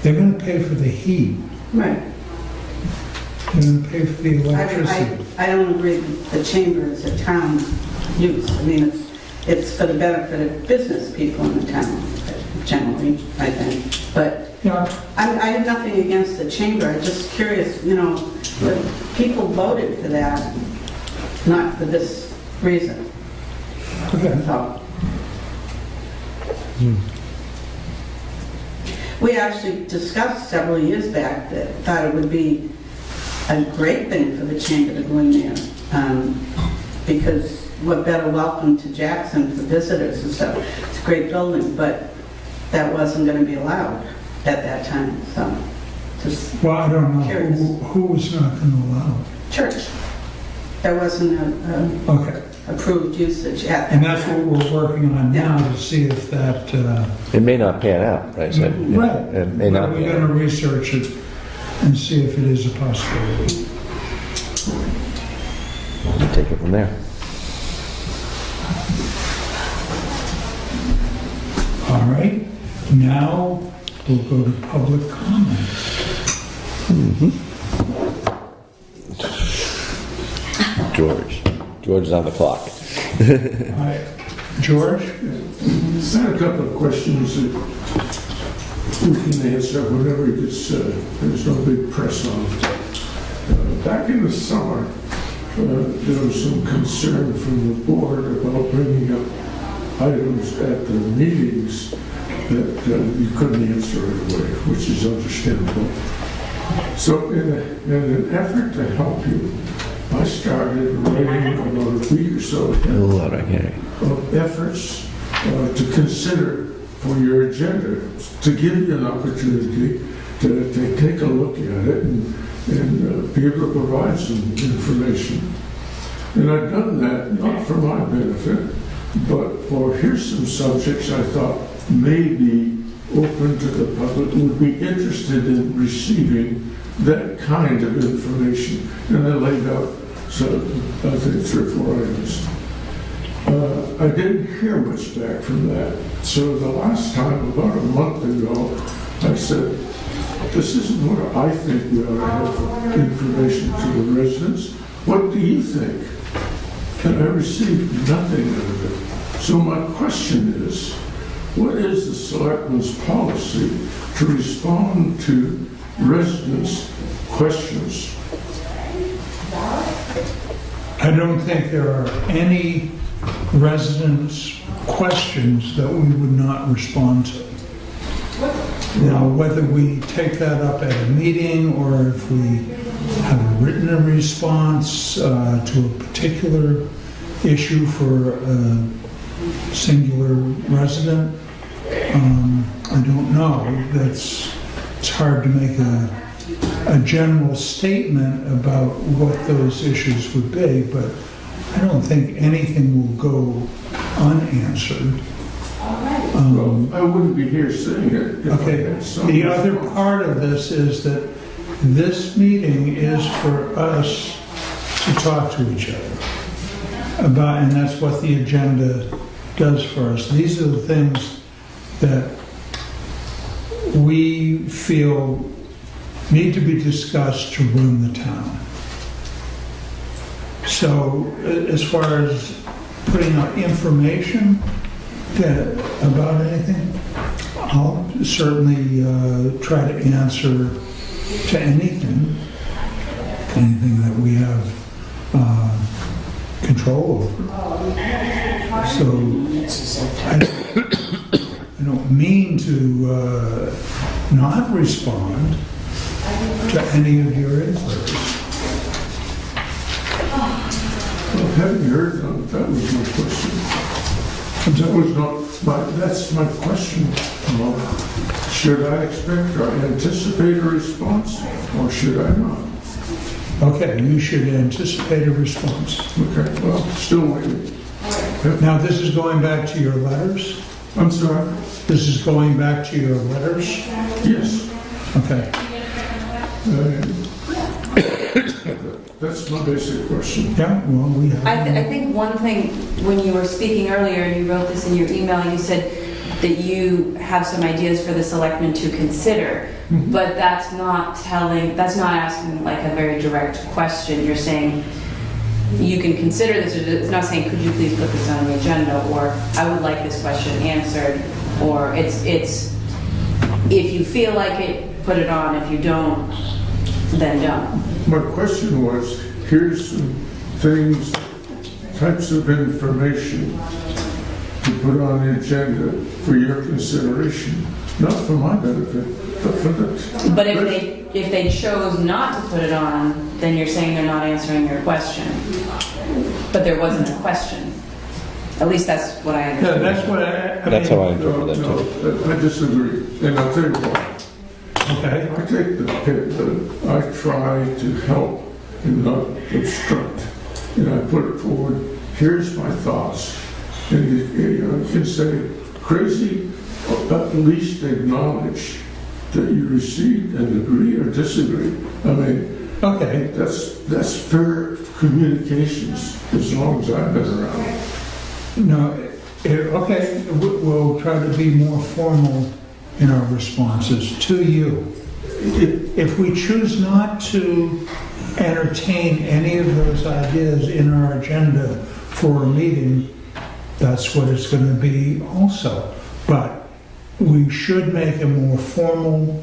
They're going to pay for the heat. Right. They're going to pay for the electricity. I don't agree that the chamber is a town use. I mean, it's for the benefit of business people in the town, generally, I think. But Yeah, I have nothing against the chamber. I'm just curious, the people voted for that, not for this reason. okay. So. We actually discussed several years back that thought it would be a great thing for the chamber to go in there, because what better welcome to Jackson for visitors and stuff. It's a great building, but that wasn't going to be allowed at that time, so just Well, I don't know Curious. who was not going to allow it. church. There wasn't a Okay, approved usage at that and that's what time. we're working on now to see if that, It may not pan out, right? So, right. It may not We're pan going out. to research it and see if it is a possibility. Take it from there. All right, now we'll go to public comment. George is on the clock. All right, George? Just had a couple of questions that we can answer whenever it gets, there's no big press on it. Back in the summer, there was some concern from the board about bringing up items at the meetings that you couldn't answer right away, which is understandable. So in an effort to help you, I started writing about a week or so ahead of efforts to consider for your agenda, to give you an opportunity to take a look at it and be able to provide some information. And I've done that not for my benefit, but for here's some subjects I thought may be open to the public, would be interested in receiving that kind of information. And I laid out, so I think 3 or 4 items. I didn't hear much back from that. So the last time, about a month ago, I said, this isn't what I think we ought to have for information to the residents. What do you think? And I received nothing out of it. So my question is, what is the selectmen's policy to respond to residents' questions? I don't think there are any residents' questions that we would not respond to. Now, whether we take that up at a meeting or if we have a written response to a particular issue for a singular resident, I don't know. It's hard to make a general statement about what those issues would be, but I don't think anything will go unanswered. Well, I wouldn't be here saying it if I Okay, had some the other response. part of this is that this meeting is for us to talk to each other about, and that's what the agenda does for us. These are the things that we feel need to be discussed to run the town. So as far as putting out information about anything, I'll certainly try to answer to anything. anything that we have control over. So I don't mean to not respond to any of your inquiries. Well, having heard them, that was my question. That was not my, that's my question. Should I expect or anticipate a response, or should I not? Okay, you should anticipate a response. Okay, well, still waiting. Now, this is going back to your letters? I'm sorry? This is going back to your letters? Yes. Okay. That's my basic question. Yeah, well, we have... I think one thing, when you were speaking earlier, and you wrote this in your email, you said that you have some ideas for the selectmen to consider, but that's not asking like a very direct question. You're saying, you can consider this, or it's not saying, could you please put this on the agenda, or I would like this question answered, or it's if you feel like it, put it on, if you don't, then don't. My question was, here's some things, types of information to put on the agenda for your consideration, not for my benefit, but for the... But if they chose not to put it on, then you're saying they're not answering your question. But there wasn't a question. At least that's what I understand. Yeah, that's what I That's mean, how I interpret that too. No, I disagree, and I'll tell you why. Okay. I take the pit, I try to help and not obstruct, and I put it forward, here's my thoughts. And you can say, crazy, or at least acknowledge that you received and agree or disagree. I mean, Okay. that's fair communications, as long as I've been around. No, okay, we'll try to be more formal in our responses to you. If we choose not to entertain any of those ideas in our agenda for a meeting, that's what it's going to be also. But we should make a more formal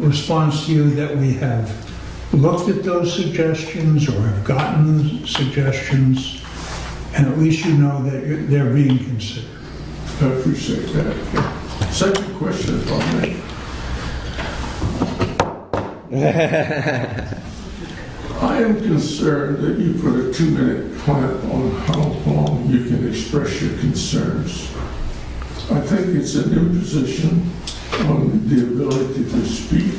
response to you that we have looked at those suggestions or have gotten the suggestions, and at least you know that they're being considered. I appreciate that. Second question, if I may. I am concerned that you put a 2-minute clamp on how long you can express your concerns. I think it's an imposition on the ability to speak,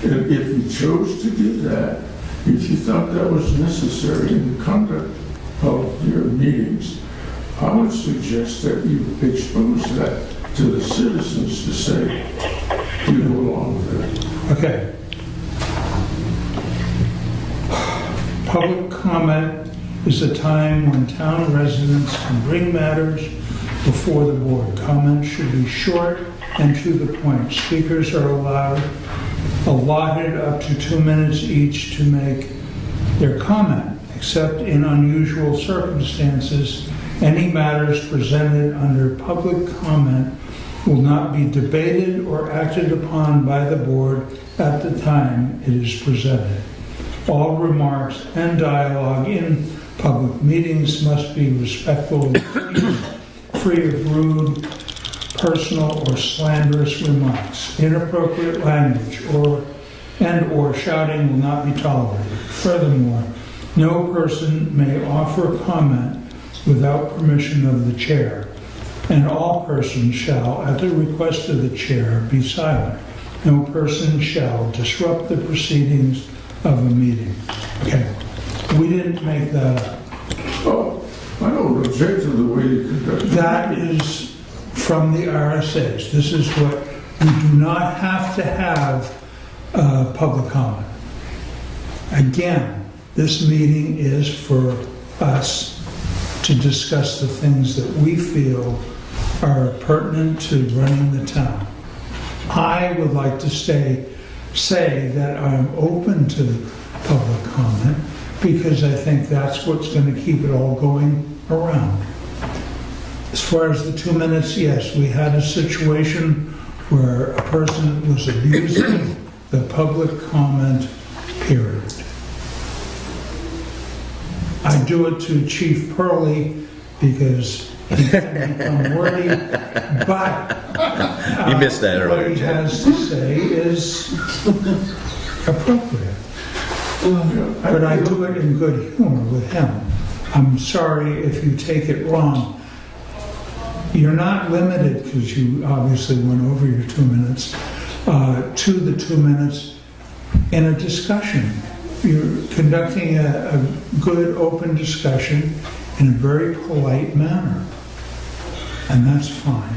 and if you chose to do that, if you thought that was necessary in the conduct of your meetings, I would suggest that you expose that to the citizens to say, you go along with it. Okay. Public comment is a time when town residents can bring matters before the board. Comments should be short and to the point. Speakers are allotted up to 2 minutes each to make their comment, except in unusual circumstances. Any matters presented under public comment will not be debated or acted upon by the board at the time it is presented. All remarks and dialogue in public meetings must be respectful and free of rude, personal, or slanderous remarks. Inappropriate language or shouting will not be tolerated. Furthermore, no person may offer comment without permission of the chair, and all persons shall, at the request of the chair, be silent. No person shall disrupt the proceedings of a meeting. Okay, we didn't make that up. Oh, I don't object to the way you conduct it. That is from the RSAs. This is what, we do not have to have public comment. Again, this meeting is for us to discuss the things that we feel are pertinent to running the town. I would like to say that I'm open to public comment because I think that's what's going to keep it all going around. As far as the 2 minutes, yes, we had a situation where a person was abusing the public comment period. I do it to Chief Pearlie because he can become wordy, but You missed that earlier, what he Jim. has to say is appropriate. But I do it in good humor with him. I'm sorry if you take it wrong. You're not limited, because you obviously went over your 2 minutes, to the 2 minutes in a discussion. You're conducting a good, open discussion in a very polite manner, and that's fine.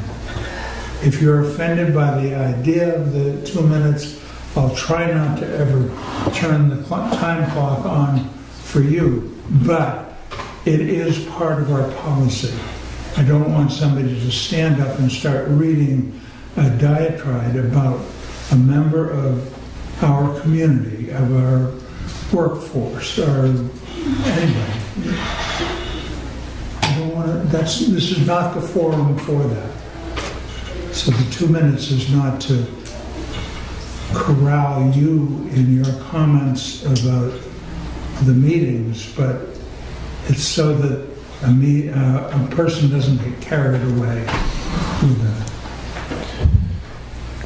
If you're offended by the idea of the 2 minutes, I'll try not to ever turn the time clock on for you, but it is part of our policy. I don't want somebody to stand up and start reading a diatribe about a member of our community, of our workforce, or anybody. I don't want to, this is not the forum for that. So the 2 minutes is not to corral you in your comments about the meetings, but it's so that a person doesn't get carried away with that.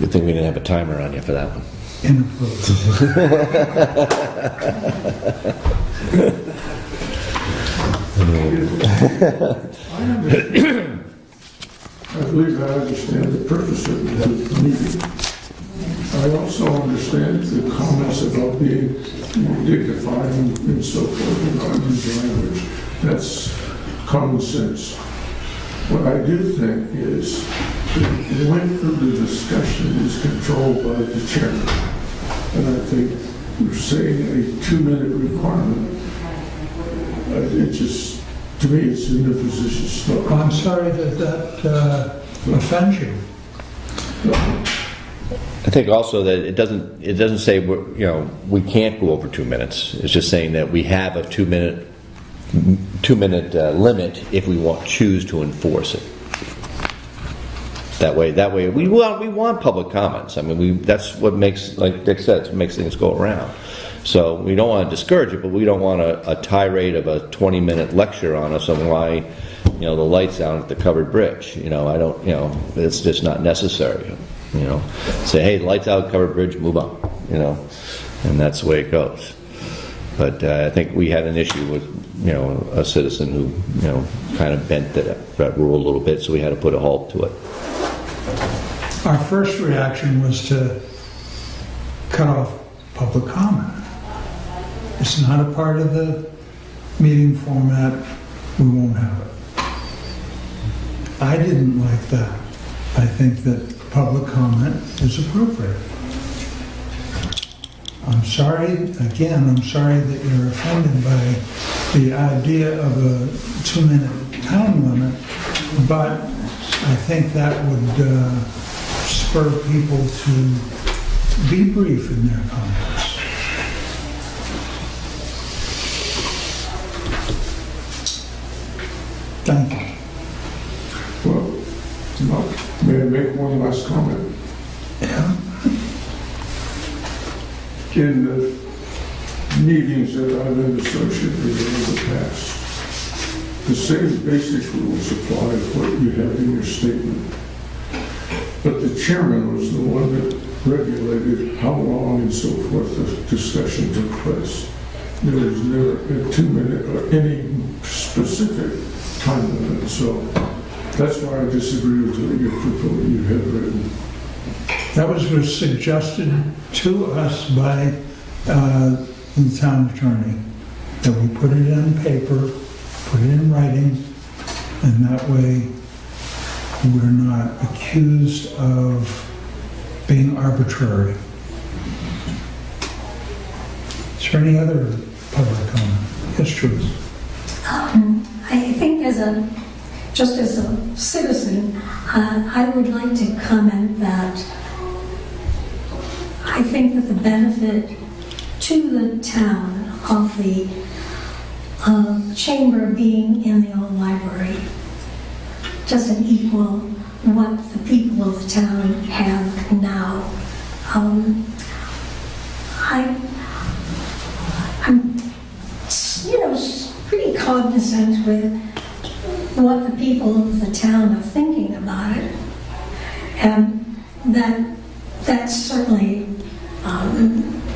Good thing we didn't have a timer on you for that one. I believe I understand the purpose of the meeting. I also understand the comments about being dignified and so forth and not use language. That's common sense. What I do think is the length of the discussion is controlled by the chairman. And I think we're saying a 2-minute requirement. It just, to me, it's an imposition stuff. I'm sorry that offends you. I think also that it doesn't say we can't go over 2 minutes. It's just saying that we have a 2 minute limit if we choose to enforce it. That way we want public comments. I mean, that's what makes, like Dick said, it makes things go around. So we don't want to discourage it, but we don't want a tirade of a 20-minute lecture on us on why the lights out at the covered bridge. It's just not necessary. Say, hey, lights out, covered bridge, move on. And that's the way it goes. But I think we had an issue with a citizen who kind of bent that rule a little bit, so we had to put a halt to it. Our first reaction was to cut off public comment. It's not a part of the meeting format. We won't have it. I didn't like that. I think that public comment is appropriate. I'm sorry that you're offended by the idea of a 2-minute time limit, but I think that would spur people to be brief in their comments. Thank you. Well, may I make one last comment? Yeah. In the meetings that I've been associated with in the past, the same basic rules apply to what you have in your statement. But the chairman was the one that regulated how long and so forth the discussion took place. There was never a 2-minute or any specific time limit. So that's why I disagree with what you have written. That was suggested to us by the town attorney, that we put it in paper, put it in writing, and that way we're not accused of being arbitrary. Is there any other public comment? Yes, Truth. I think just as a citizen, I would like to comment that I think that the benefit to the town of the chamber being in the old library doesn't equal what the people of the town have now. I'm pretty cognizant with what the people of the town are thinking about it. And that certainly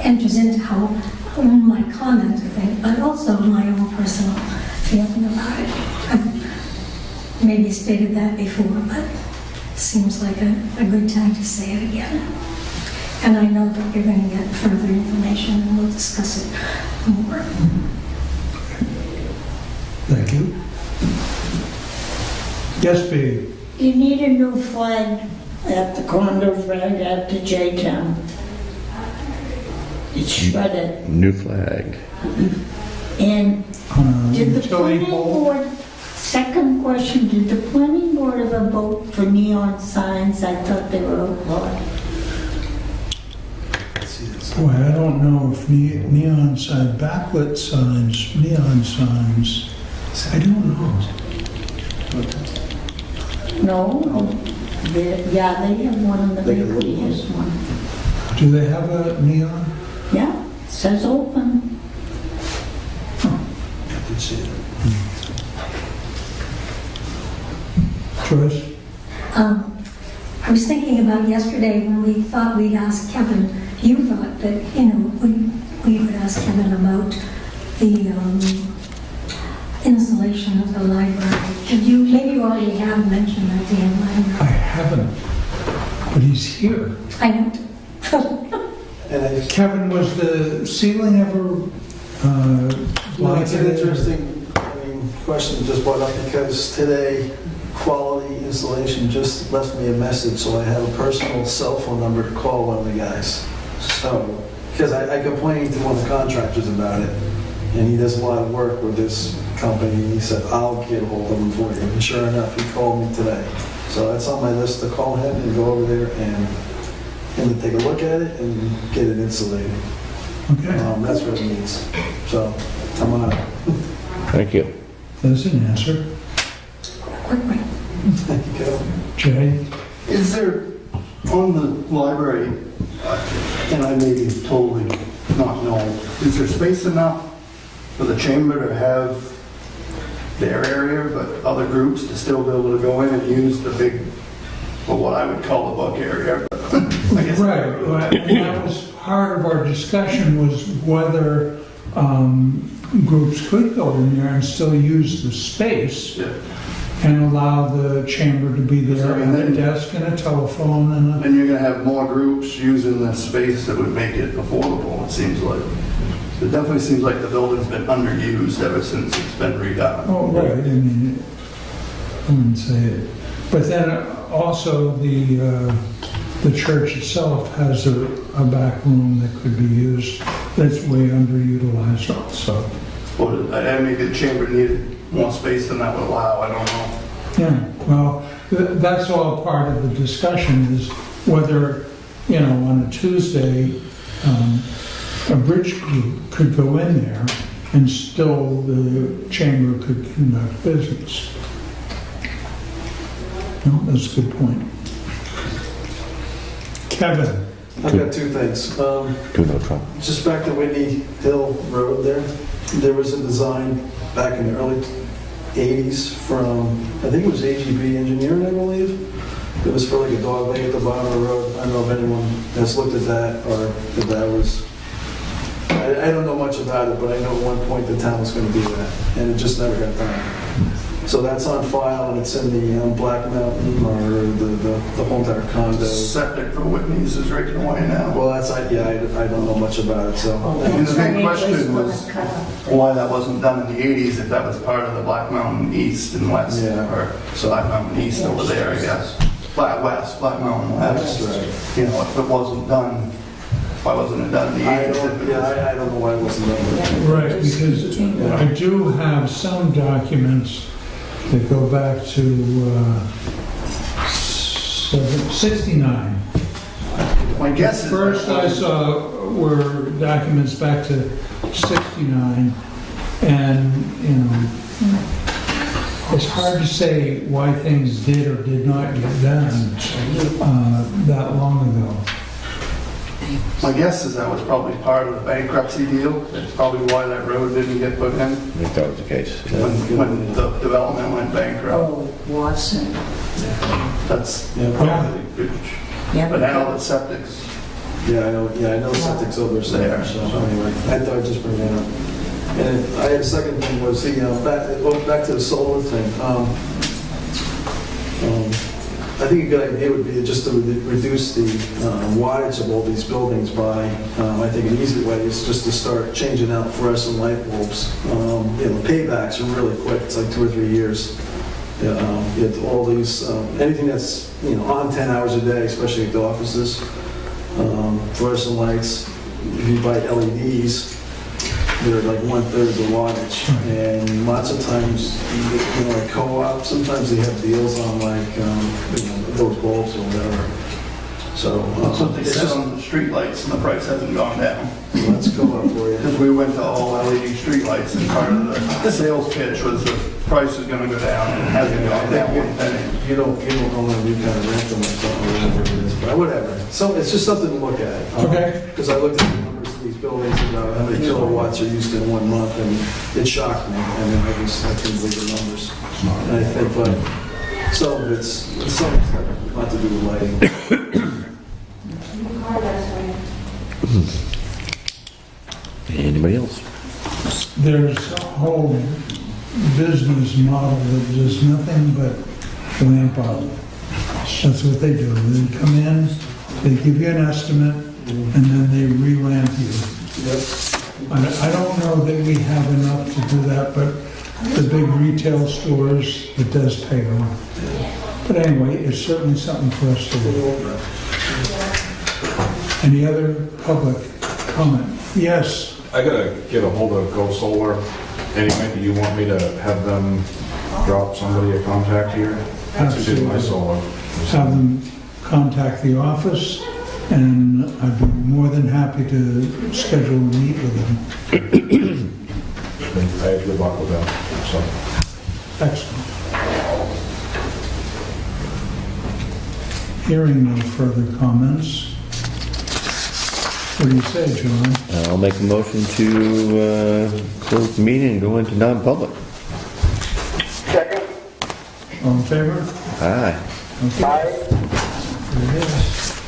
enters into how my comment, I think, but also my own personal feeling about it. I've maybe stated that before, but it seems like a good time to say it again. And I know that you're going to get further information and we'll discuss it more. Thank you. Yes, B. You need a new flag at the condos right after J-Town. It's shredded. New flag. And did the Utility planning pole? board, second question, did the planning board ever vote for neon signs? I thought they were outlawed. Boy, I don't know if neon sign, backlit signs, neon signs, I don't know. No? Yeah, they have one in the bakery, has one. Do they have a neon? Yeah, says open. Joyce? I was thinking about yesterday when we thought we'd ask Kevin, you thought that, we would ask Kevin about the installation of the library. Maybe you already have mentioned that to him, I don't know. I haven't, but he's here. I know. Kevin, was the ceiling ever Well, it's an blanketed? interesting, question just brought up because today, Quality Installation just left me a message, so I have a personal cell phone number to call one of the guys. So, because I complained to one of the contractors about it, and he does a lot of work with this company, and he said, I'll get a hold of him for you. And sure enough, he called me today. So that's on my list to call him and go over there and him to take a look at it and get it insulated. Okay, That's what it needs. So, I'm on it. Thank you. that's an answer. Quickly. Thank you, Kevin. Jay? Is there, on the library, and I may be totally not knowing, is there space enough for the chamber to have their area, but other groups to still be able to go in and use the big, well, what I would call the book area? I guess. Right, and that was part of our discussion, was whether groups could go in there and still use the space Yeah. and allow the chamber to be there, So, and a then- desk and a telephone and a... And you're gonna have more groups using the space that would make it affordable, it seems like. It definitely seems like the building's been underused ever since it's been redone. Oh, right, I mean, I wouldn't say it. But then also the church itself has a back room that could be used, that's way underutilized also. Or maybe the chamber needed more space than that would allow, I don't know. Yeah, well, that's all part of the discussion, is whether, on a Tuesday, a bridge group could go in there and still the chamber could conduct business. No, that's a good point. Kevin? I've got two things. Do no trouble. Just back to Whitney Hill Road there was a design back in the early 80s from, I think it was AGB Engineering, I believe. It was for like a dog leg at the bottom of the road. I don't know if anyone has looked at that or if that was, I don't know much about it, but I know at one point the town was going to do that, and it just never got done. So that's on file, and it's in the Black Mountain, or the whole entire condo. Septic for Whitney's is right away now. Well, that's, I don't know much about it, so. And the big question was Cut off. why that wasn't done in the 80s, if that was part of the Black Mountain East and West, Yeah. or Black Mountain East over there, I guess. Black West, Black Mountain West. That's right. You know, if it wasn't done, why wasn't it done in the 80s? I don't know why it wasn't done. Right, because I do have some documents that go back to 69. My guess is. First I saw were documents back to 69, and, it's hard to say why things did or did not get done that long ago. My guess is that was probably part of the bankruptcy deal. That's probably why that road didn't get put in I think that was the case. Yeah. when the development went bankrupt. Oh, Watson. That's Yeah. probably huge. Yeah. But now the septic's Yeah, I know septic's over there, so anyway, I thought I'd just bring that up. And I had a second thing was back to the solar thing. I think a good idea would be just to reduce the wattage of all these buildings by, I think an easy way is just to start changing out fluorescent light bulbs. Paybacks are really quick, it's like 2 or 3 years. All these, anything that's, on 10 hours a day, especially at the offices, fluorescent lights, if you buy LEDs, they're like 1/3 the wattage. And lots of times, like co-op, sometimes they have deals on like, those bulbs or whatever. So. That's what they it's said just- on the streetlights, and the price hasn't gone down. Let's go up for you. Because we went to all LED streetlights, and part of the sales pitch was the price is gonna go down, and it hasn't gone down one penny. You don't own them, you kind of rent them or something, or whatever it is, but whatever. So it's just something to look at. Okay. Because I looked at the numbers of these buildings and how many kilowatts are used in 1 month, and it shocked me. I mean, I couldn't believe the numbers. And I think, but some of it's got a lot to do with lighting. Anybody else? There's a whole business model that does nothing but lamp out. That's what they do. They come in, they give you an estimate, and then they re-lamp you. I don't know that we have enough to do that, but the big retail stores, it does pay off. But anyway, it's certainly something for us to look at. Any other public comment? Yes. I gotta get a hold of Go Solar. Anyway, do you want me to have them drop somebody a contact here? To do my solar. Have them contact the office, and I'd be more than happy to schedule a meet with them. I have good luck with them, so. Excellent. Hearing no further comments. What do you say, John? I'll make a motion to close the meeting and go into non-public. Second? All in favor? Aye. Okay. Aye. There it is.